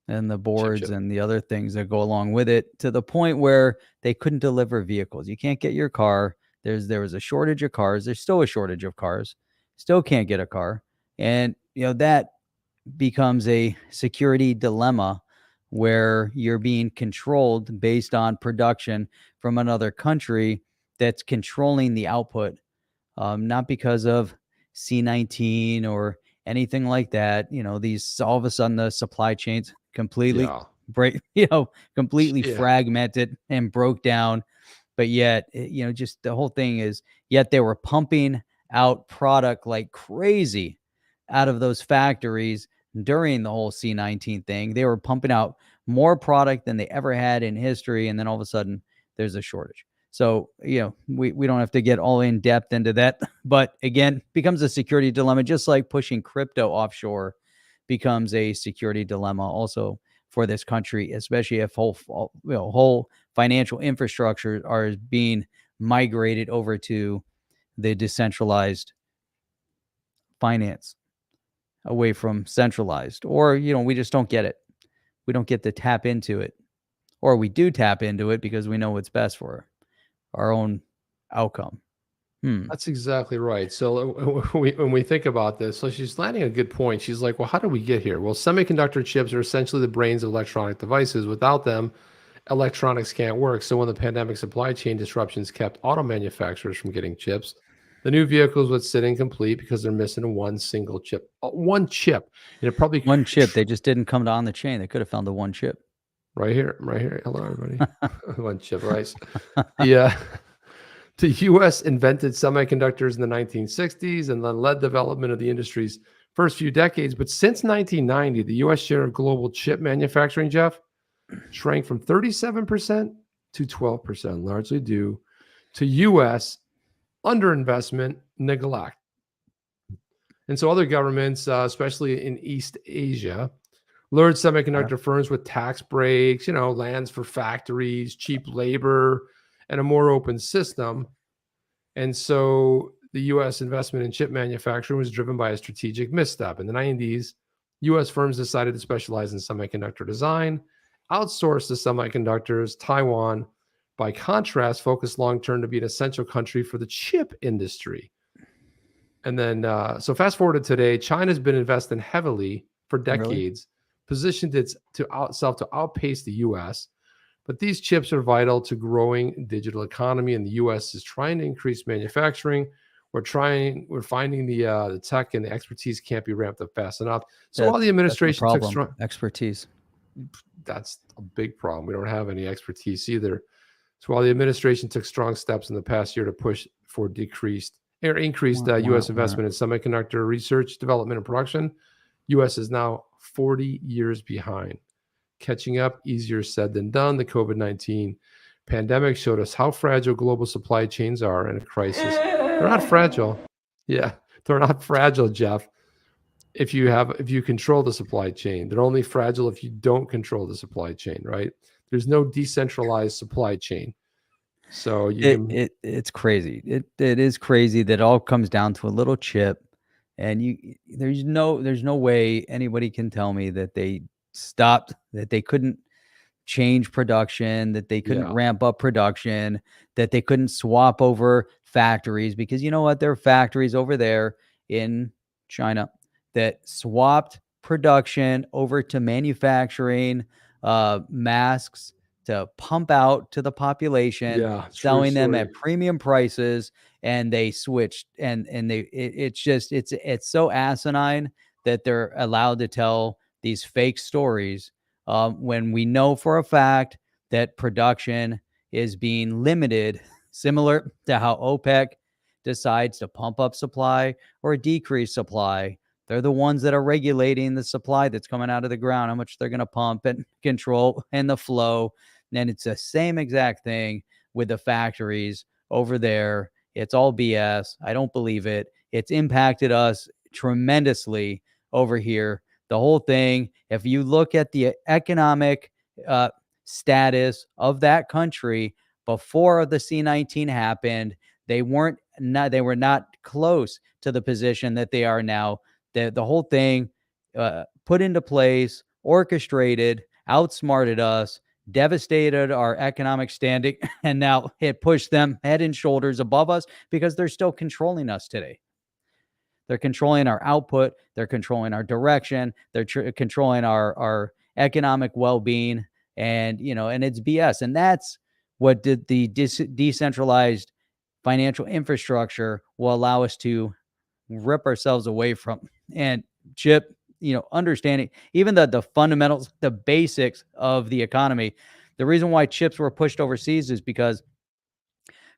Speaker 2: and the boards and the other things that go along with it, to the point where they couldn't deliver vehicles. You can't get your car. There was a shortage of cars. There's still a shortage of cars. Still can't get a car. And that becomes a security dilemma where you're being controlled based on production from another country that's controlling the output, not because of C-19 or anything like that. These all of a sudden the supply chains completely completely fragmented and broke down. But yet, just the whole thing is, yet they were pumping out product like crazy out of those factories during the whole C-19 thing. They were pumping out more product than they ever had in history. And then all of a sudden there's a shortage. So, we don't have to get all in depth into that, but again, becomes a security dilemma, just like pushing crypto offshore becomes a security dilemma also for this country, especially if whole financial infrastructure are being migrated over to the decentralized finance away from centralized, or, we just don't get it. We don't get to tap into it, or we do tap into it because we know what's best for our own outcome.
Speaker 1: That's exactly right. So when we think about this, so she's landing a good point. She's like, well, how did we get here? Well, semiconductor chips are essentially the brains of electronic devices. Without them, electronics can't work. So when the pandemic supply chain disruptions kept auto manufacturers from getting chips, the new vehicles would sit incomplete because they're missing one single chip. One chip. And it probably
Speaker 2: One chip. They just didn't come on the chain. They could have found the one chip.
Speaker 1: Right here. Hello, everybody. One chip, right? Yeah. The U.S. invented semiconductors in the 1960s and then led development of the industry's first few decades. But since 1990, the U.S. share of global chip manufacturing, Jeff, shrank from 37% to 12%, largely due to U.S. underinvestment, neglect. And so other governments, especially in East Asia, lured semiconductor firms with tax breaks, lands for factories, cheap labor, and a more open system. And so the U.S. investment in chip manufacturing was driven by a strategic misstep. In the 90s, U.S. firms decided to specialize in semiconductor design, outsource the semiconductors. Taiwan, by contrast, focused long-term to be an essential country for the chip industry. And then, so fast forward to today, China's been investing heavily for decades, positioned itself to outpace the U.S., but these chips are vital to growing digital economy, and the U.S. is trying to increase manufacturing. We're finding the tech and the expertise can't be ramped up fast enough. So while the administration took strong
Speaker 2: expertise,
Speaker 1: that's a big problem. We don't have any expertise either. So while the administration took strong steps in the past year to push for increased U.S. investment in semiconductor research, development, and production, U.S. is now 40 years behind. Catching up, easier said than done. The COVID-19 pandemic showed us how fragile global supply chains are in a crisis. They're not fragile. Yeah, they're not fragile, Jeff. If you control the supply chain, they're only fragile if you don't control the supply chain, right? There's no decentralized supply chain. So
Speaker 2: it's crazy. It is crazy that it all comes down to a little chip, and there's no way anybody can tell me that they stopped, that they couldn't change production, that they couldn't ramp up production, that they couldn't swap over factories, because you know what? There are factories over there in China that swapped production over to manufacturing masks to pump out to the population, selling them at premium prices, and they switched it's so asinine that they're allowed to tell these fake stories when we know for a fact that production is being limited, similar to how OPEC decides to pump up supply or decrease supply. They're the ones that are regulating the supply that's coming out of the ground, how much they're going to pump and control, and the flow. And it's the same exact thing with the factories over there. It's all BS. I don't believe it. It's impacted us tremendously over here. The whole thing, if you look at the economic status of that country before the C-19 happened, they were not close to the position that they are now. The whole thing put into place, orchestrated, outsmarted us, devastated our economic standing, and now it pushed them head and shoulders above us because they're still controlling us today. They're controlling our output. They're controlling our direction. They're controlling our economic well-being, and it's BS. And that's what the decentralized financial infrastructure will allow us to rip ourselves away from. And Chip, understanding even the fundamentals, the basics of the economy. The reason why chips were pushed overseas is because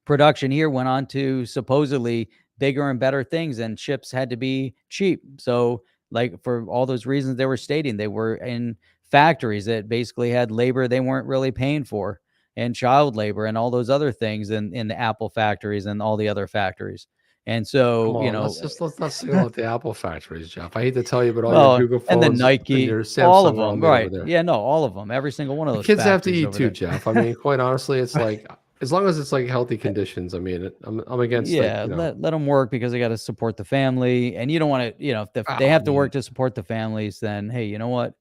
Speaker 2: production here went on to supposedly bigger and better things, and chips had to be cheap. So like for all those reasons they were stating, they were in factories that basically had labor they weren't really paying for, and child labor and all those other things in the Apple factories and all the other factories. And so,
Speaker 1: let's go with the Apple factories, Jeff. I hate to tell you, but all your Google phones
Speaker 2: and the Nike,
Speaker 1: and your Samsung,
Speaker 2: all of them,
Speaker 1: right?
Speaker 2: Yeah, no, all of them. Every single one of those.
Speaker 1: Kids have to eat too, Jeff. I mean, quite honestly, it's like as long as it's like healthy conditions. I mean, I'm against.
Speaker 2: Yeah,
Speaker 1: like, you know,
Speaker 2: let them work because they got to support the family, and you don't want to, if they have to work to support the families, then hey, you know what?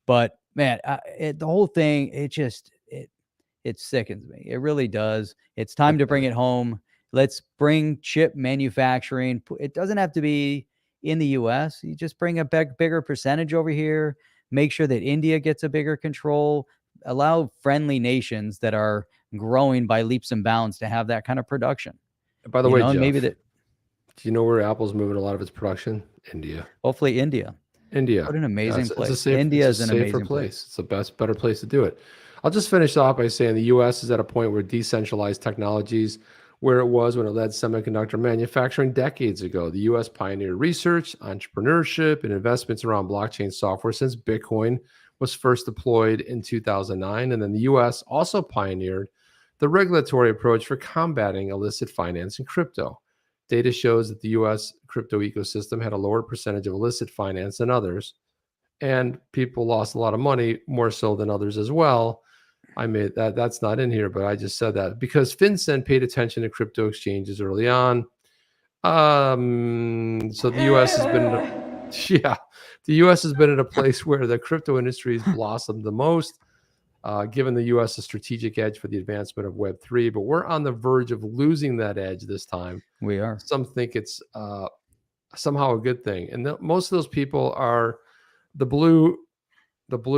Speaker 2: But man, the whole thing, it sickens me. It really does. It's time to bring it home. Let's bring chip manufacturing. It doesn't have to be in the U.S. You just bring a bigger percentage over here. Make sure that India gets a bigger control. Allow friendly nations that are growing by leaps and bounds to have that kind of production.
Speaker 1: by the way, Jeff,
Speaker 2: maybe that.
Speaker 1: do you know where Apple's moving a lot of its production? India.
Speaker 2: Hopefully, India.
Speaker 1: India.
Speaker 2: What an amazing place.
Speaker 1: India is
Speaker 2: an
Speaker 1: a safer
Speaker 2: amazing
Speaker 1: place. It's the better place to do it. I'll just finish off by saying the U.S. is at a point where decentralized technologies, where it was when it led semiconductor manufacturing decades ago. The U.S. pioneered research, entrepreneurship, and investments around blockchain software since Bitcoin was first deployed in 2009. And then the U.S. also pioneered the regulatory approach for combating illicit finance and crypto. Data shows that the U.S. crypto ecosystem had a lower percentage of illicit finance than others, and people lost a lot of money, more so than others as well. I made that. That's not in here, but I just said that because FinCEN paid attention to crypto exchanges early on. So the U.S. has been, the U.S. has been at a place where the crypto industry has blossomed the most, given the U.S. a strategic edge for the advancement of Web3. But we're on the verge of losing that edge this time.
Speaker 2: We are.
Speaker 1: Some think it's somehow a good thing, and most of those people are the blue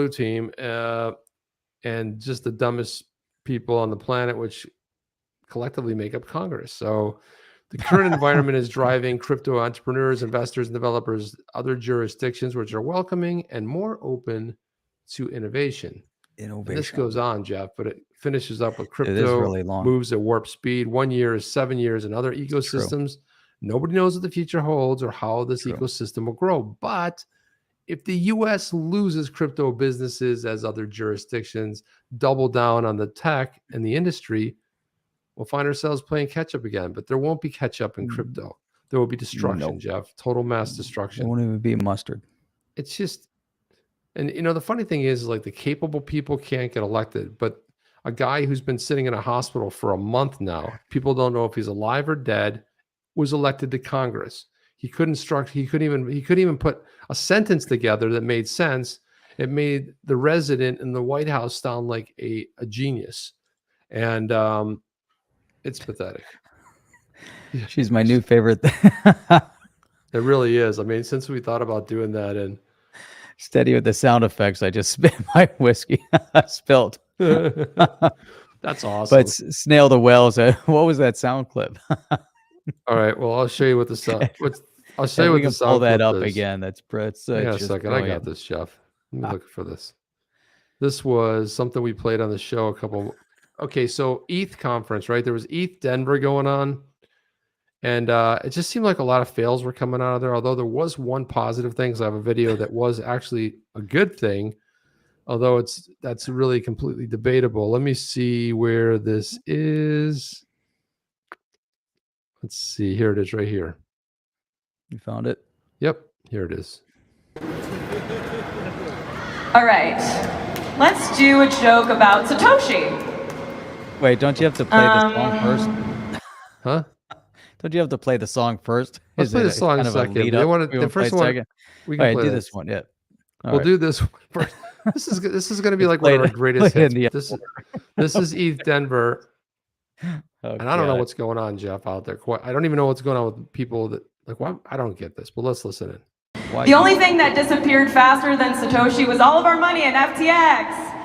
Speaker 1: team. And just the dumbest people on the planet, which collectively make up Congress. So the current environment is driving crypto entrepreneurs, investors, and developers, other jurisdictions, which are welcoming and more open to innovation. And this goes on, Jeff, but it finishes up with crypto.
Speaker 2: It is really long.
Speaker 1: Moves at warp speed. 1 year is 7 years in other ecosystems. Nobody knows what the future holds or how this ecosystem will grow. But if the U.S. loses crypto businesses as other jurisdictions double down on the tech and the industry, we'll find ourselves playing catch up again. But there won't be catch up in crypto. There will be destruction, Jeff. Total mass destruction.
Speaker 2: It won't even be mustard.
Speaker 1: It's just, and the funny thing is like the capable people can't get elected, but a guy who's been sitting in a hospital for a month now, people don't know if he's alive or dead, was elected to Congress. He couldn't even put a sentence together that made sense. It made the resident in the White House sound like a genius. And it's pathetic.
Speaker 2: She's my new favorite.
Speaker 1: It really is. I mean, since we thought about doing that, and
Speaker 2: steady with the sound effects, I just spit my whiskey spilled.
Speaker 1: That's awesome.
Speaker 2: But Snail the Whales, what was that sound clip?
Speaker 1: All right. Well, I'll show you what the sound. I'll show you what the sound.
Speaker 2: Pull that up
Speaker 1: is.
Speaker 2: again. That's
Speaker 1: Hang on a second.
Speaker 2: Brilliant.
Speaker 1: I got this, Jeff. Let me look for this. This was something we played on the show a couple. Okay, so ETH conference, right? There was ETH Denver going on, and it just seemed like a lot of fails were coming out of there. Although there was one positive thing, because I have a video that was actually a good thing. Although that's really completely debatable. Let me see where this is. Let's see. Here it is, right here.
Speaker 2: You found it?
Speaker 1: Yep, here it is.
Speaker 8: All right, let's do a joke about Satoshi.
Speaker 2: Wait, don't you have to play the song first?
Speaker 1: Huh?
Speaker 2: Don't you have to play the song first?
Speaker 1: Let's play the song in a second. The first one. We can play
Speaker 2: this one. Yeah.
Speaker 1: We'll do this one first. This is going to be like one of our greatest hits. This is ETH Denver.
Speaker 2: Oh,
Speaker 1: and I don't know what's going on, Jeff, out there. I don't even know what's going on with people that why I don't get this, but let's listen in.
Speaker 8: The only thing that disappeared faster than Satoshi was all of our money in FTX.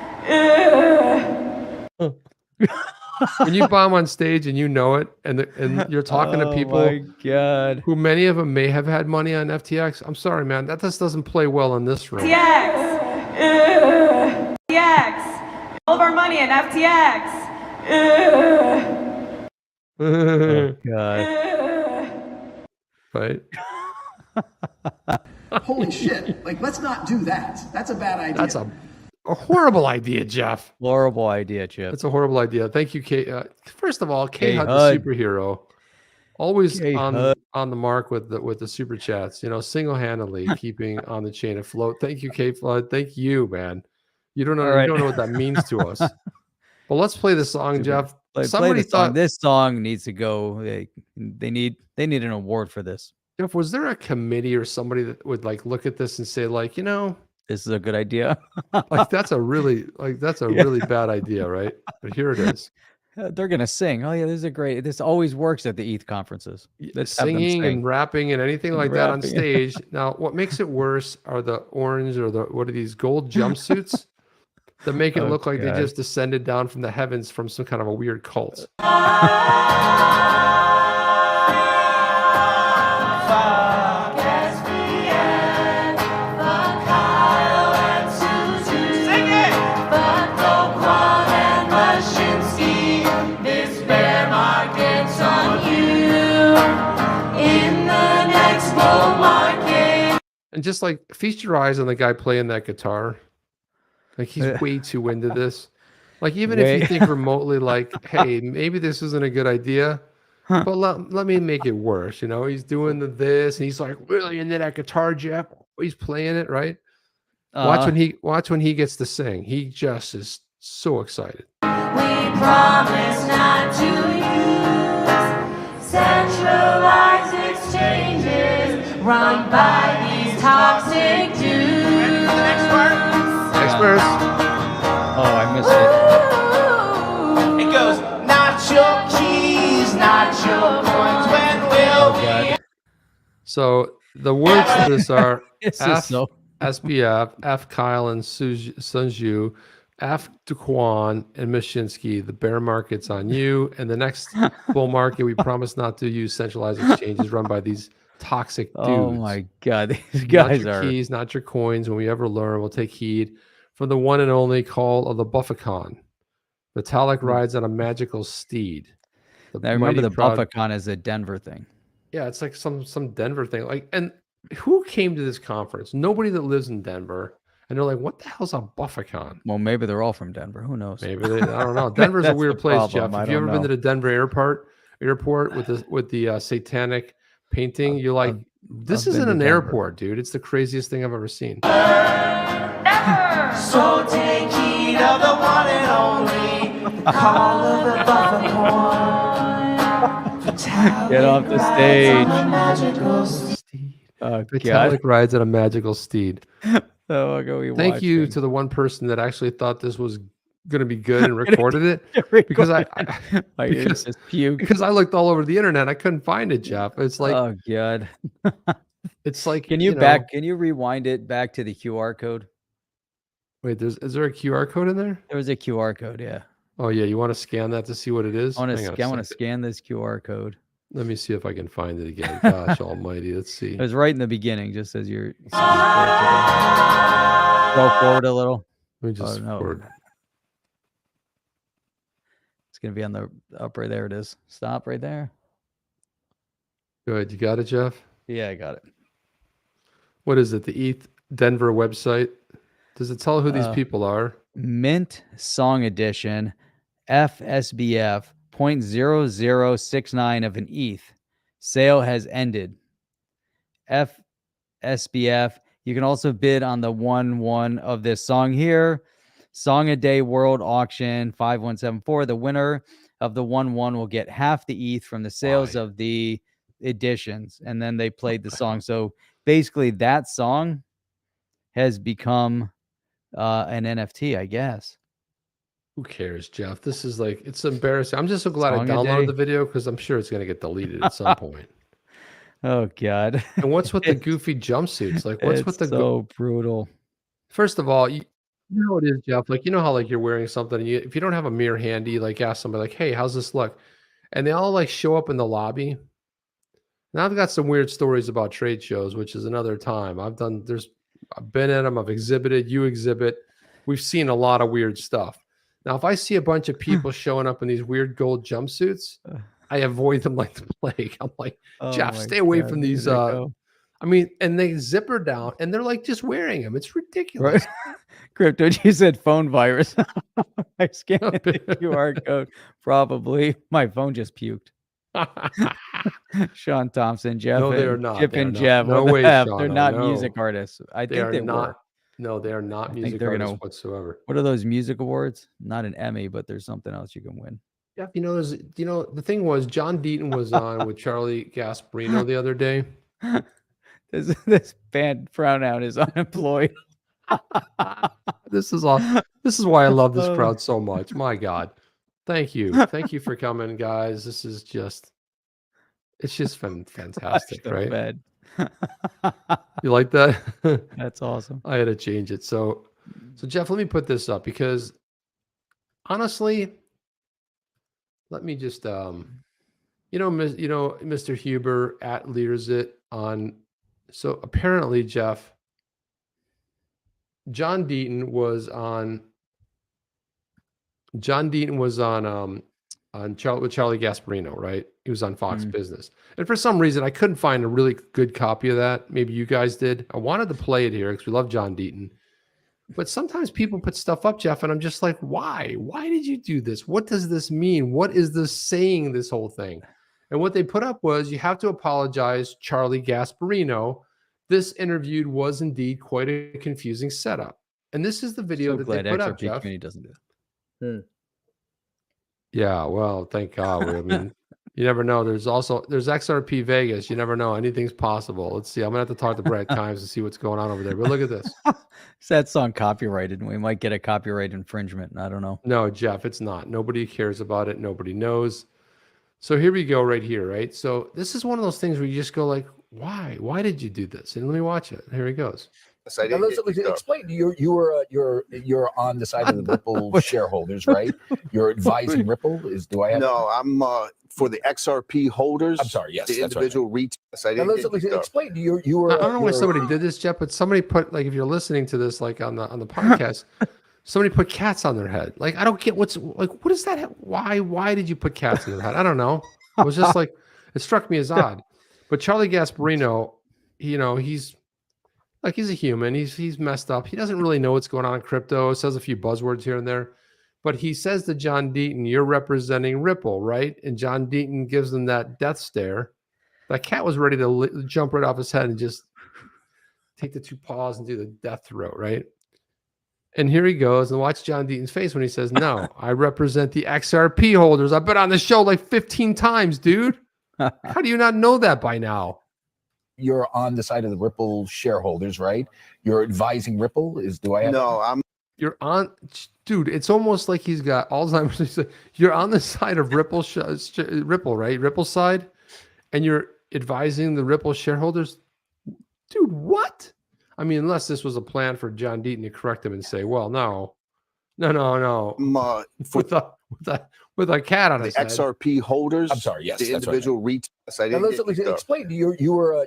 Speaker 1: When you bomb on stage and you know it, and you're talking to people who many of them may have had money on FTX, I'm sorry, man, that just doesn't play well in this room.
Speaker 8: FTX. All of our money in FTX.
Speaker 2: Oh, God.
Speaker 1: Right?
Speaker 7: Holy shit. Like, let's not do that. That's a bad idea.
Speaker 1: That's a horrible idea, Jeff.
Speaker 2: Horrible idea, Chip.
Speaker 1: That's a horrible idea. Thank you, Kate. First of all, Kate Hud, the superhero, always on the mark with the super chats. Single-handedly keeping on the chain afloat. Thank you, Kate Flood. Thank you, man. You don't know what that means to us. But let's play the song, Jeff.
Speaker 2: Play
Speaker 1: somebody
Speaker 2: the song.
Speaker 1: thought,
Speaker 2: This song needs to go. They need an award for this.
Speaker 1: Jeff, was there a committee or somebody that would like look at this and say, like,
Speaker 2: This is a good idea.
Speaker 1: like that's a really bad idea, right? But here it is.
Speaker 2: They're gonna sing. Oh yeah, this is a great. This always works at the ETH conferences. Let's have them
Speaker 1: Singing
Speaker 2: sing.
Speaker 1: and rapping and anything
Speaker 2: And
Speaker 1: like that on
Speaker 2: rapping.
Speaker 1: stage. Now, what makes it worse are the orange or what are these gold jumpsuits that make it
Speaker 2: Oh,
Speaker 1: look like
Speaker 2: God.
Speaker 1: they just descended down from the heavens from some kind of a weird cult. And just like feast your eyes on the guy playing that guitar. Like he's way too into this. Like even if you think remotely like, hey, maybe this isn't a good idea, but let me make it worse. He's doing this and he's like really into that guitar, Jeff. He's playing it, right? Watch when he gets to sing. He just is so excited.
Speaker 9: We promise not to use centralized exchanges run by these toxic dudes.
Speaker 1: Next verse.
Speaker 2: Oh, I missed it.
Speaker 9: It goes, not your keys, not your coins, when will we?
Speaker 1: So the words to this are
Speaker 2: This is
Speaker 1: F,
Speaker 2: so.
Speaker 1: SBF, F, Kyle and Sunju, F, Duquan and Mishinsky. The bear market's on you. And the next bull market, we promise not to use centralized exchanges run by these toxic dudes.
Speaker 2: Oh my God, these
Speaker 1: Not
Speaker 2: guys
Speaker 1: your
Speaker 2: are.
Speaker 1: keys, not your coins. When we ever learn, we'll take heed from the one and only call of the Bufficon. Vitalik rides on a magical steed.
Speaker 2: I remember
Speaker 1: mighty
Speaker 2: the
Speaker 1: proud-
Speaker 2: Bufficon is a Denver thing.
Speaker 1: Yeah, it's like some Denver thing. Like, and who came to this conference? Nobody that lives in Denver. And they're like, what the hell's a Bufficon?
Speaker 2: Well, maybe they're all from Denver. Who knows?
Speaker 1: Maybe I don't know. Denver's a
Speaker 2: That's
Speaker 1: weird
Speaker 2: the
Speaker 1: place,
Speaker 2: problem.
Speaker 1: Jeff.
Speaker 2: I
Speaker 1: Have you ever
Speaker 2: don't
Speaker 1: been to
Speaker 2: know.
Speaker 1: the Denver airport with the satanic painting? You're like, this
Speaker 2: I've been
Speaker 1: isn't
Speaker 2: to
Speaker 1: an
Speaker 2: Denver.
Speaker 1: airport, dude. It's the craziest thing I've ever seen.
Speaker 9: So take heed of the one and only call of the Bufficon.
Speaker 2: Get off the stage.
Speaker 1: Steed.
Speaker 2: Oh God.
Speaker 1: Vitalik rides on a magical steed.
Speaker 2: So I'll go
Speaker 1: Thank you to the one person that actually thought this was going to be good and recorded it, because I
Speaker 2: My ears just puke.
Speaker 1: because I looked all over the internet. I couldn't find it, Jeff. It's like
Speaker 2: Oh God.
Speaker 1: it's like
Speaker 2: Can you
Speaker 1: know-
Speaker 2: Can you rewind it back to the QR code?
Speaker 1: Wait, is there a QR code in there?
Speaker 2: There was a QR code. Yeah.
Speaker 1: Oh yeah, you want to scan that to see what it is?
Speaker 2: I want
Speaker 1: Hang on a
Speaker 2: to
Speaker 1: second.
Speaker 2: scan this QR code.
Speaker 1: Let me see if I can find it again. Gosh almighty, let's see.
Speaker 2: It was right in the beginning, just as you're. Scroll forward a little.
Speaker 1: Let me just
Speaker 2: no.
Speaker 1: forward.
Speaker 2: It's gonna be on the up right there. It is. Stop right there.
Speaker 1: Good, you got it, Jeff?
Speaker 2: Yeah, I got it.
Speaker 1: What is it? The ETH Denver website? Does it tell who these people are?
Speaker 2: Mint Song Edition, FSBF 0.0069 of an ETH. Sale has ended. FSBF. You can also bid on the 1/1 of this song here. Song a Day World Auction 5174. The winner of the 1/1 will get half the ETH from the sales of the editions. And then they played the song. So basically, that song has become an NFT, I guess.
Speaker 1: Who cares, Jeff? This is like, it's embarrassing. I'm just so glad
Speaker 2: Song
Speaker 1: I
Speaker 2: a
Speaker 1: downloaded
Speaker 2: day.
Speaker 1: the video because I'm sure it's going to get deleted at some point.
Speaker 2: Oh God.
Speaker 1: And what's with the goofy jumpsuits? Like, what's with the
Speaker 2: so brutal?
Speaker 1: First of all, you know how it is, Jeff. Like, you know how like you're wearing something, and if you don't have a mirror handy, like ask somebody like, "Hey, how's this look?" And they all like show up in the lobby. Now I've got some weird stories about trade shows, which is another time. I've been at them, I've exhibited, you exhibit. We've seen a lot of weird stuff. Now, if I see a bunch of people showing up in these weird gold jumpsuits, I avoid them like the plague. I'm like, Jeff,
Speaker 2: my
Speaker 1: stay away
Speaker 2: God,
Speaker 1: from
Speaker 2: here
Speaker 1: these.
Speaker 2: they go.
Speaker 1: I mean, and they zipper down and they're like just wearing them. It's ridiculous.
Speaker 2: Right. Crypto, you said phone virus. I scanned the QR code. Probably my phone just puked. Sean Thompson, Jeff,
Speaker 1: No, they
Speaker 2: and
Speaker 1: are not.
Speaker 2: Chip
Speaker 1: They are
Speaker 2: and
Speaker 1: not.
Speaker 2: Jeff.
Speaker 1: No
Speaker 2: what
Speaker 1: way,
Speaker 2: the F?
Speaker 1: Sean.
Speaker 2: They're
Speaker 1: Oh,
Speaker 2: not
Speaker 1: no.
Speaker 2: music artists. I
Speaker 1: They
Speaker 2: think
Speaker 1: are
Speaker 2: they
Speaker 1: not.
Speaker 2: were.
Speaker 1: No, they are not
Speaker 2: think
Speaker 1: music
Speaker 2: they're
Speaker 1: artists
Speaker 2: gonna-
Speaker 1: whatsoever.
Speaker 2: What are those music awards? Not an Emmy, but there's something else you can win.
Speaker 1: Jeff, the thing was John Deaton was on with Charlie Gasparino the other day.
Speaker 2: This band pronoun is unemployed.
Speaker 1: This is why I love this crowd so much. My God. Thank you for coming, guys. It's just fantastic, right?
Speaker 2: Bed.
Speaker 1: You like that?
Speaker 2: That's awesome.
Speaker 1: I had to change it. So Jeff, let me put this up because honestly, let me just Mr. Huber @leaders it on. So apparently, Jeff, John Deaton was on with Charlie Gasparino, right? He was on Fox Business. And for some reason, I couldn't find a really good copy of that. Maybe you guys did. I wanted to play it here because we love John Deaton. But sometimes people put stuff up, Jeff, and I'm just like, why? Why did you do this? What does this mean? What is this saying, this whole thing? And what they put up was, you have to apologize, Charlie Gasparino. This interview was indeed quite a confusing setup. And this is the video that they put up, Jeff.
Speaker 2: Doesn't do it.
Speaker 1: Yeah, well, thank God. I mean, you never know. There's XRP Vegas. You never know. Anything's possible. Let's see. I'm going to have to talk to Brad Kimes to see what's going on over there. But look at this.
Speaker 2: Is that song copyrighted? We might get a copyright infringement. I don't know.
Speaker 1: No, Jeff, it's not. Nobody cares about it. Nobody knows. So here we go right here, right? So this is one of those things where you just go like, why? Why did you do this? And let me watch it. Here he goes.
Speaker 10: Now, let's explain. You're on the side of the Ripple shareholders, right? You're advising Ripple.
Speaker 11: No, I'm for the XRP holders.
Speaker 10: I'm sorry. Yes,
Speaker 11: the individual retail.
Speaker 10: Now, let's explain.
Speaker 1: I don't know why somebody did this, Jeff, but somebody put, like, if you're listening to this, like on the podcast, somebody put cats on their head. Like, I don't get what is that? Why did you put cats on their head? I don't know. It was just like, it struck me as odd. But Charlie Gasparino, he's a human. He's messed up. He doesn't really know what's going on in crypto. Says a few buzzwords here and there. But he says to John Deaton, you're representing Ripple, right? And John Deaton gives him that death stare. That cat was ready to jump right off his head and just take the two paws and do the death throat, right? And here he goes, and watch John Deaton's face when he says, no, I represent the XRP holders. I've been on the show like 15 times, dude. How do you not know that by now?
Speaker 10: You're on the side of the Ripple shareholders, right? You're advising Ripple.
Speaker 1: You're on, dude. It's almost like he's got Alzheimer's. You're on the side of Ripple, Ripple, right? Ripple side, and you're advising the Ripple shareholders, dude. What? I mean, unless this was a plan for John Deaton to correct him and say, well, no. With a cat on his head.
Speaker 11: XRP holders.
Speaker 10: I'm sorry. Yes,
Speaker 11: the individual retail.
Speaker 10: Now, let's explain. You're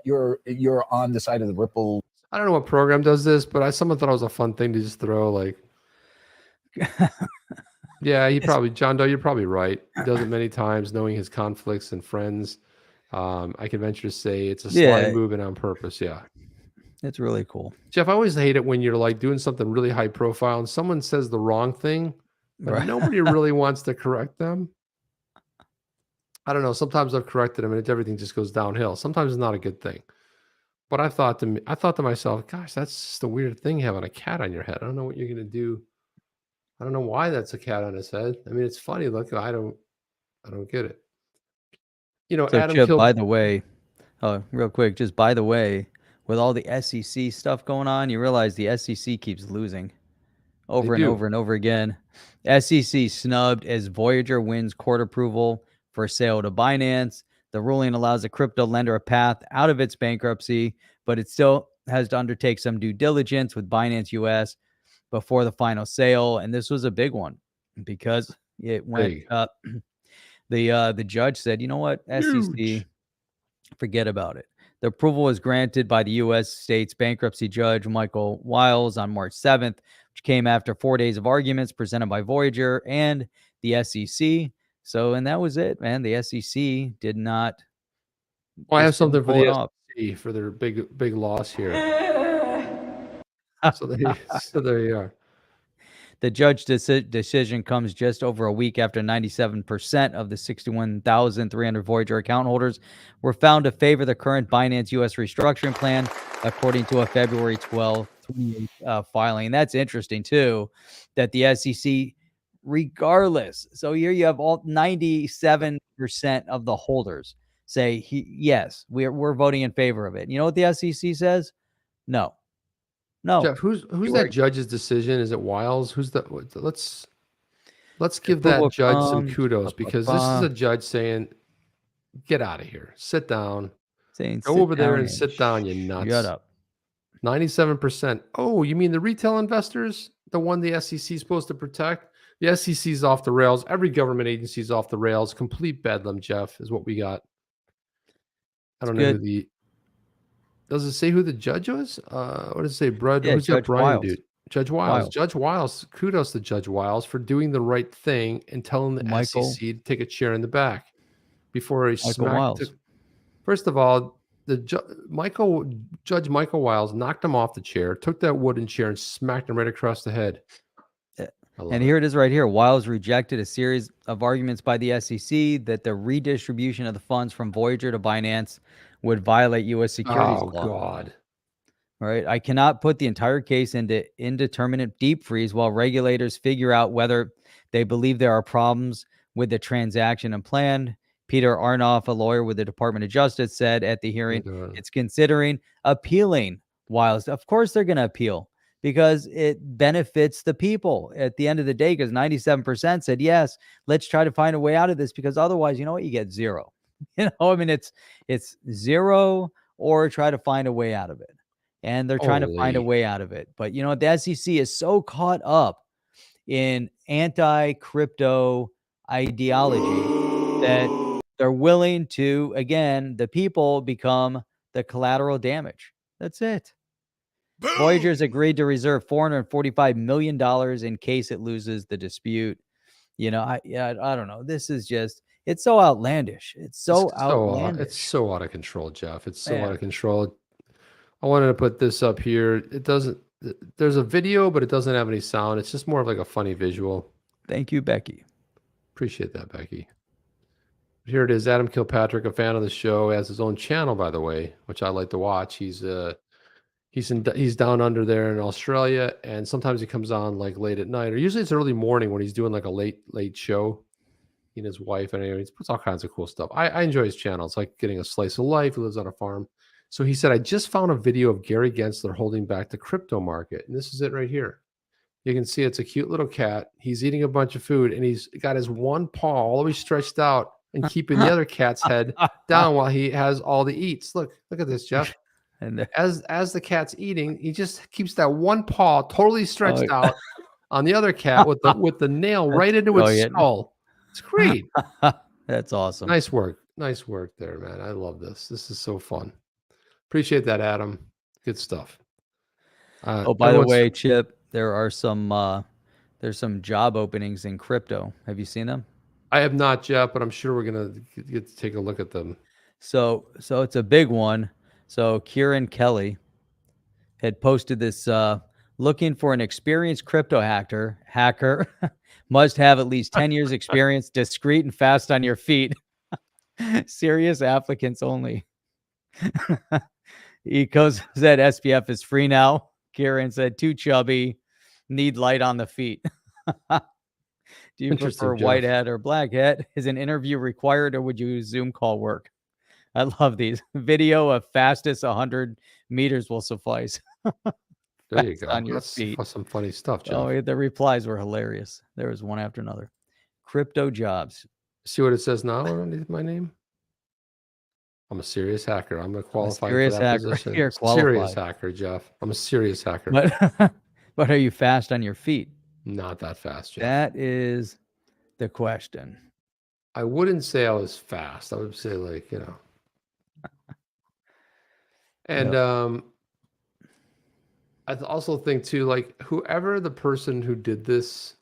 Speaker 10: on the side of the Ripple.
Speaker 1: I don't know what program does this, but someone thought it was a fun thing to just throw. Like, yeah, John Doe, you're probably right. He does it many times, knowing his conflicts and friends. I can venture to say it's a sly movement on purpose. Yeah.
Speaker 2: It's really cool.
Speaker 1: Jeff, I always hate it when you're like doing something really high profile and someone says the wrong thing, but nobody really wants to correct them. I don't know. Sometimes I've corrected them and everything just goes downhill. Sometimes it's not a good thing. But I thought to myself, gosh, that's just a weird thing having a cat on your head. I don't know what you're going to do. I don't know why that's a cat on his head. I mean, it's funny. Look, I don't get it.
Speaker 2: So
Speaker 1: Adam
Speaker 2: Chip, by the way, real quick, just by the way, with all the SEC stuff going on, you realize the SEC keeps losing over and over and over again. SEC snubbed as Voyager wins court approval for sale to Binance. The ruling allows a crypto lender a path out of its bankruptcy, but it still has to undertake some due diligence with Binance US before the final sale. And this was a big one because it went up. The judge said, you know what, SEC, forget about it. The approval was granted by the U.S. state's bankruptcy judge, Michael Wiles, on March 7th, which came after 4 days of arguments presented by Voyager and the SEC. So, and that was it, man. The SEC did not.
Speaker 1: Well, I have something for the SEC for their big loss here. So there you are.
Speaker 2: The judge decision comes just over a week after 97% of the 61,300 Voyager account holders were found to favor the current Binance US restructuring plan, according to a February 12th filing. And that's interesting, too, that the SEC regardless. So here you have all 97% of the holders say, yes, we're voting in favor of it. You know what the SEC says? No.
Speaker 1: Jeff, who's that judge's decision? Is it Wiles? Who's the? Let's give that judge some kudos, because this is a judge saying, "Get out of here, sit down, go over there and sit down, you nuts."
Speaker 2: Shut up.
Speaker 1: 97%. Oh, you mean the retail investors, the one the SEC is supposed to protect? The SEC is off the rails. Every government agency is off the rails. Complete bedlam, Jeff, is what we got. I don't know who the. Does it say who the judge was? What does it say? Who's that Brian dude? Judge Wiles. Judge Wiles. Kudos to Judge Wiles for doing the right thing and telling the SEC to take a chair in the back before he smacked. First of all, Judge Michael Wiles knocked him off the chair, took that wooden chair and smacked him right across the head.
Speaker 2: And here it is right here. Wiles rejected a series of arguments by the SEC that the redistribution of the funds from Voyager to Binance would violate U.S. securities law.
Speaker 1: Oh, God.
Speaker 2: All right. I cannot put the entire case into indeterminate deep freeze while regulators figure out whether they believe there are problems with the transaction and plan. Peter Arnoff, a lawyer with the Department of Justice, said at the hearing, it's considering appealing Wiles. Of course they're going to appeal, because it benefits the people at the end of the day, because 97% said, yes, let's try to find a way out of this, because otherwise, you know what, you get zero. I mean, it's zero or try to find a way out of it. And they're trying to find a way out of it. But, you know, the SEC is so caught up in anti-crypto ideology that they're willing to, again, the people become the collateral damage. That's it. Boom. Voyager's agreed to reserve $445 million in case it loses the dispute. You know, I don't know. This is just, it's so outlandish. It's so outlandish.
Speaker 1: It's so out of control, Jeff. It's so out of control. I wanted to put this up here. It doesn't, there's a video, but it doesn't have any sound. It's just more of like a funny visual.
Speaker 2: Thank you, Becky.
Speaker 1: Appreciate that, Becky. Here it is. Adam Kilpatrick, a fan of the show, has his own channel, by the way, which I like to watch. He's down under there in Australia, and sometimes he comes on like late at night, or usually it's early morning when he's doing like a late show. He and his wife, and he puts all kinds of cool stuff. I enjoy his channel. It's like getting a slice of life. He lives on a farm. So he said, I just found a video of Gary Gensler holding back the crypto market, and this is it right here. You can see it's a cute little cat. He's eating a bunch of food, and he's got his one paw all the way stretched out and keeping the other cat's head down while he has all the eats. Look at this, Jeff. And as the cat's eating, he just keeps that one paw totally stretched out on the other cat with the nail right into its skull. It's great.
Speaker 2: That's awesome.
Speaker 1: Nice work there, man. I love this. This is so fun. Appreciate that, Adam. Good stuff.
Speaker 2: By the way, Chip, there are there's some job openings in crypto. Have you seen them?
Speaker 1: I have not, Jeff, but I'm sure we're gonna get to take a look at them.
Speaker 2: So it's a big one. So Kieran Kelly had posted this, looking for an experienced crypto hacker must have at least 10 years experience, discreet and fast on your feet. Serious applicants only. Ecos said SPF is free now. Kieran said too chubby, need light on the feet. Do you prefer white hat or black hat? Is an interview required, or would you Zoom call work? I love these. Video of fastest 100 meters will suffice.
Speaker 1: There you go.
Speaker 2: On your
Speaker 1: That's
Speaker 2: feet.
Speaker 1: some funny stuff, Jeff.
Speaker 2: Oh, the replies were hilarious. There was one after another. Crypto jobs.
Speaker 1: See what it says now underneath my name? I'm a serious hacker. I'm going to qualify for that position.
Speaker 2: You're
Speaker 1: serious hacker, Jeff. I'm a serious hacker.
Speaker 2: But are you fast on your feet?
Speaker 1: Not that fast, Jeff.
Speaker 2: That is the question.
Speaker 1: I wouldn't say I was fast. I would say like, you know. And I also think too, like whoever the person who did this,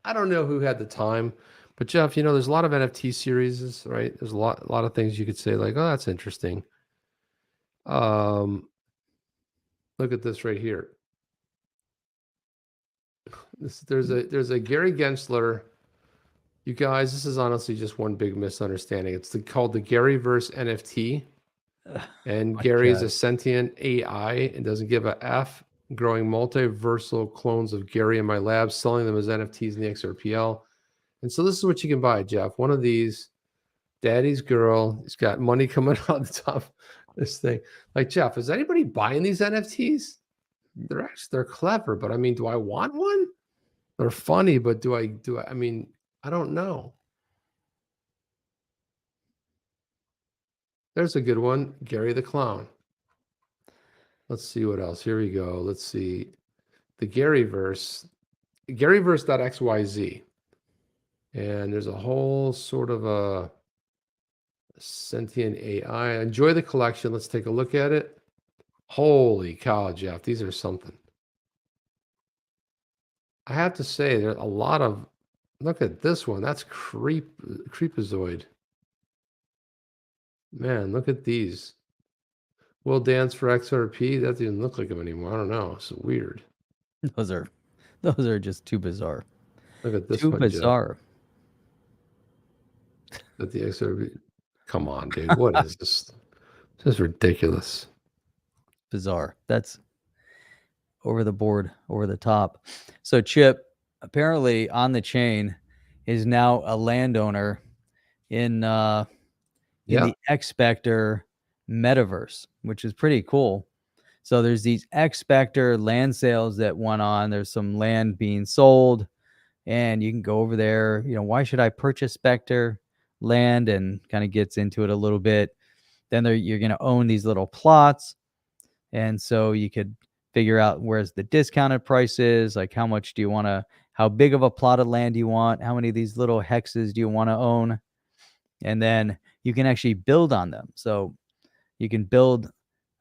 Speaker 1: I don't know who had the time, but Jeff, you know, there's a lot of NFT series, right? There's a lot of things you could say like, oh, that's interesting. Look at this right here. There's a Gary Gensler. You guys, this is honestly just one big misunderstanding. It's called the Garyverse NFT. And Gary is a sentient AI and doesn't give a F growing multiversal clones of Gary in my lab, selling them as NFTs in the XRPL. And so this is what you can buy, Jeff. One of these, daddy's girl. He's got money coming out the top of this thing. Like, Jeff, is anybody buying these NFTs? They're clever, but I mean, do I want one? They're funny, but I mean, I don't know. There's a good one, Gary the Clown. Let's see what else. Here we go. Let's see. The Garyverse, Garyverse.xyz. And there's a whole sort of a sentient AI. Enjoy the collection. Let's take a look at it. Holy cow, Jeff. These are something. I have to say, there's a lot of, look at this one. That's creepazoid. Man, look at these. Will dance for XRP. That doesn't look like him anymore. I don't know. It's weird.
Speaker 2: Those are just too bizarre.
Speaker 1: Look at this
Speaker 2: too
Speaker 1: one,
Speaker 2: bizarre.
Speaker 1: At the XRP. Come on, dude. What is this? This is ridiculous.
Speaker 2: Bizarre. That's over the board, over the top. So Chip, apparently on the chain, is now a landowner in the X-Specter Metaverse, which is pretty cool. So there's these X-Specter land sales that went on. There's some land being sold, and you can go over there. You know, why should I purchase Specter land? And kind of gets into it a little bit. Then you're going to own these little plots, and so you could figure out where's the discounted prices, like how much do you want to, how big of a plot of land do you want, how many of these little hexes do you want to own, and then you can actually build on them. So you can build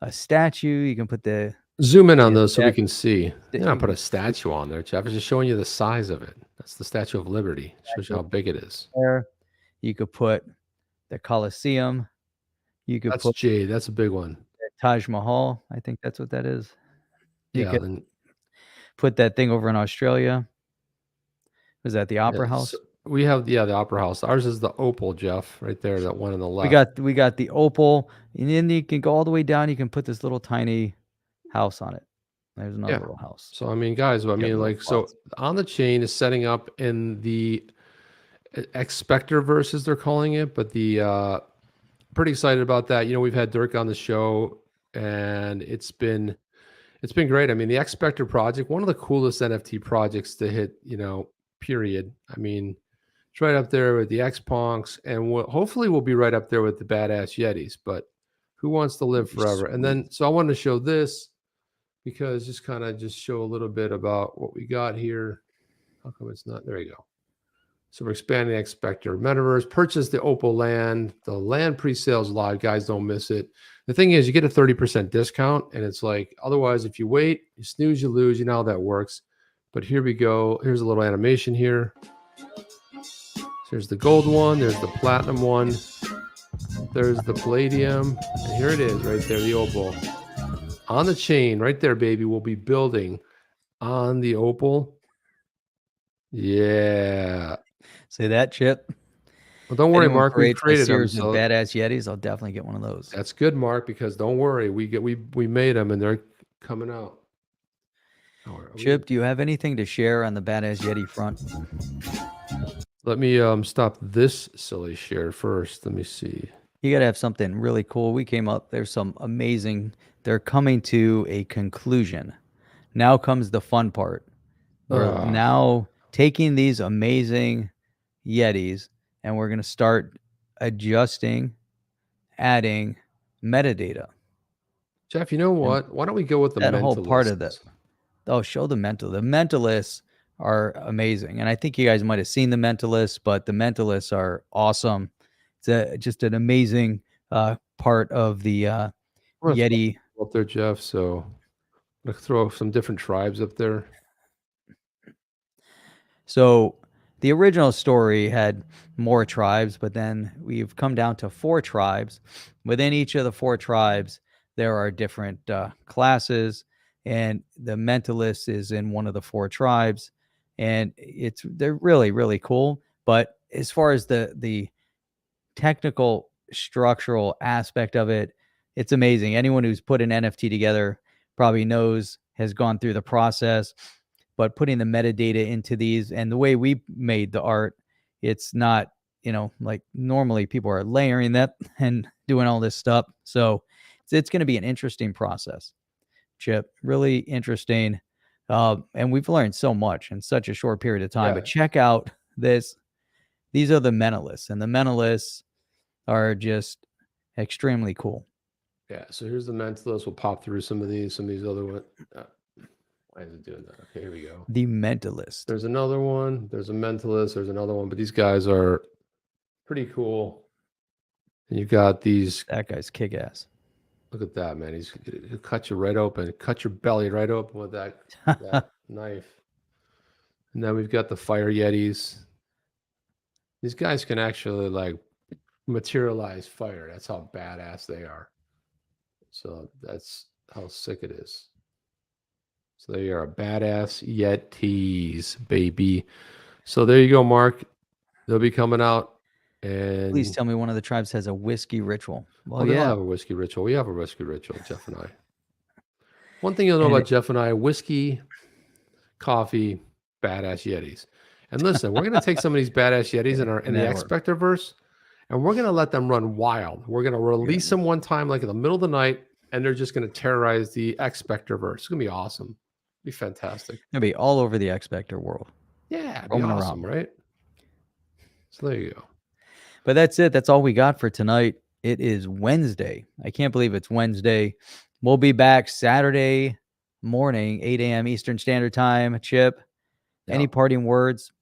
Speaker 2: a statue. You can put the
Speaker 1: zoom in on those so we can see. Yeah, I'll put a statue on there, Jeff. It's just showing you the size of it. That's the Statue of Liberty. Shows you how big it is.
Speaker 2: There, you could put the Colosseum. You could put
Speaker 1: Jade. That's a big one.
Speaker 2: the Taj Mahal. I think that's what that is. You
Speaker 1: Yeah.
Speaker 2: could
Speaker 1: Then,
Speaker 2: put that thing over in Australia. Was that the Opera House?
Speaker 1: so we have the Opera House. Ours is the Opal, Jeff, right there. That one on the left.
Speaker 2: We got the Opal, and then you can go all the way down. You can put this little tiny house on it. There's another little house.
Speaker 1: So I mean, guys, I mean, like, so
Speaker 2: plots.
Speaker 1: on the chain is setting up in the X-Specter verses, they're calling it, but the pretty excited about that. You know, we've had Dirk on the show, and it's been great. I mean, the X-Specter project, one of the coolest NFT projects to hit, you know, period. I mean, it's right up there with the X-Punks, and hopefully we'll be right up there with the Badass Yetis, but who wants to live forever? And then, so I wanted to show this because just kind of just show a little bit about what we got here. How come it's not? There you go. So we're expanding X-Specter Metaverse. Purchase the Opal land. The land pre-sales live. Guys, don't miss it. The thing is, you get a 30% discount, and it's like, otherwise, if you wait, you snooze, you lose. You know how that works. But here we go. Here's a little animation here. So there's the gold one. There's the platinum one. There's the palladium. And here it is right there, the Opal. On the chain, right there, baby. We'll be building on the Opal. Yeah.
Speaker 2: See that, Chip?
Speaker 1: Well, don't worry, Mark. We
Speaker 2: creates a
Speaker 1: created them.
Speaker 2: series of
Speaker 1: So
Speaker 2: Badass Yetis. I'll definitely get one of those.
Speaker 1: that's good, Mark, because don't worry. We made them, and they're coming out.
Speaker 2: Chip, do you have anything to share on the Badass Yeti front?
Speaker 1: Let me stop this silly share first. Let me see.
Speaker 2: You got to have something really cool. We came up. There's some amazing. They're coming to a conclusion. Now comes the fun part. We're now taking these amazing Yetis, and we're going to start adjusting, adding metadata.
Speaker 1: Jeff, you know what? Why don't we go with the
Speaker 2: that whole part of
Speaker 1: mentalists?
Speaker 2: that? Oh, show the mental. The mentalists are amazing, and I think you guys might have seen the mentalists, but the mentalists are awesome. It's just an amazing part of the Yeti.
Speaker 1: Up there, Jeff. So let's throw some different tribes up there.
Speaker 2: So the original story had more tribes, but then we've come down to 4 tribes. Within each of the 4 tribes, there are different classes, and the mentalist is in one of the 4 tribes, and they're really, really cool. But as far as the technical structural aspect of it, it's amazing. Anyone who's put an NFT together probably knows, has gone through the process, but putting the metadata into these and the way we made the art, it's not, like normally people are layering that and doing all this stuff. So it's going to be an interesting process, Chip, really interesting. And we've learned so much in such a short period of time,
Speaker 1: Yeah.
Speaker 2: but check out this. These are the mentalists, and the mentalists are just extremely cool.
Speaker 1: Yeah, so here's the mentalist. We'll pop through some of these other ones. Why is it doing that? Okay, here we go.
Speaker 2: The mentalist.
Speaker 1: There's another one. There's a mentalist. There's another one. But these guys are pretty cool. And you got these.
Speaker 2: That guy's kick ass.
Speaker 1: Look at that, man. He'll cut you right open. Cut your belly right open with that knife. And then we've got the fire yetis. These guys can actually like materialize fire. That's how badass they are. So that's how sick it is. So they are a badass Yetis, baby. So there you go, Mark. They'll be coming out. And
Speaker 2: Please tell me one of the tribes has a whiskey ritual. Well,
Speaker 1: they'll
Speaker 2: yeah.
Speaker 1: have a whiskey ritual. We have a whiskey ritual, Jeff and I. One thing you'll know about Jeff and I, whiskey, coffee, badass Yetis. And listen, we're going to take some of these badass Yetis in the Expectorverse, and we're going to let them run wild. We're going to release them one time, like in the middle of the night, and they're just going to terrorize the Expectorverse. It's going to be awesome. It'll be fantastic.
Speaker 2: It'll be all over the Expector world.
Speaker 1: Yeah, it'd be awesome, right? So there you go.
Speaker 2: But that's it. That's all we got for tonight. It is Wednesday. I can't believe it's Wednesday. We'll be back Saturday morning, 8 a.m. Eastern Standard Time. Chip, any parting words?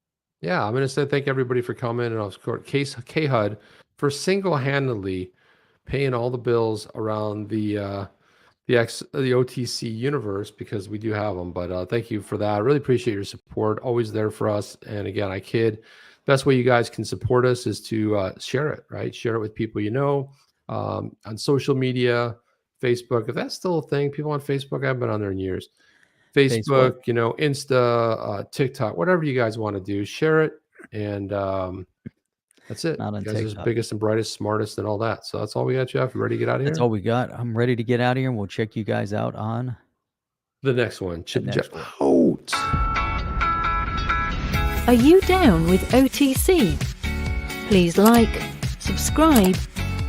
Speaker 1: Yeah, I'm going to say thank everybody for coming, and of course, K-HUD for single-handedly paying all the bills around the OTC universe, because we do have them. But thank you for that. I really appreciate your support. Always there for us. And again, I kid. Best way you guys can support us is to share it, right? Share it with people you know, on social media, Facebook. If that's still a thing, people on Facebook, I've been on there in years. Facebook, Insta, TikTok, whatever you guys want to do, share it. And that's it.
Speaker 2: Not on
Speaker 1: you guys are
Speaker 2: TikTok.
Speaker 1: the biggest and brightest, smartest, and all that. So that's all we got, Jeff. You ready to get out of here?
Speaker 2: That's all we got. I'm ready to get out of here, and we'll check you guys out on
Speaker 1: the next one.
Speaker 2: next one.
Speaker 1: Out.
Speaker 3: Are you down with OTC? Please like, subscribe,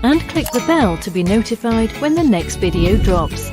Speaker 3: and click the bell to be notified when the next video drops.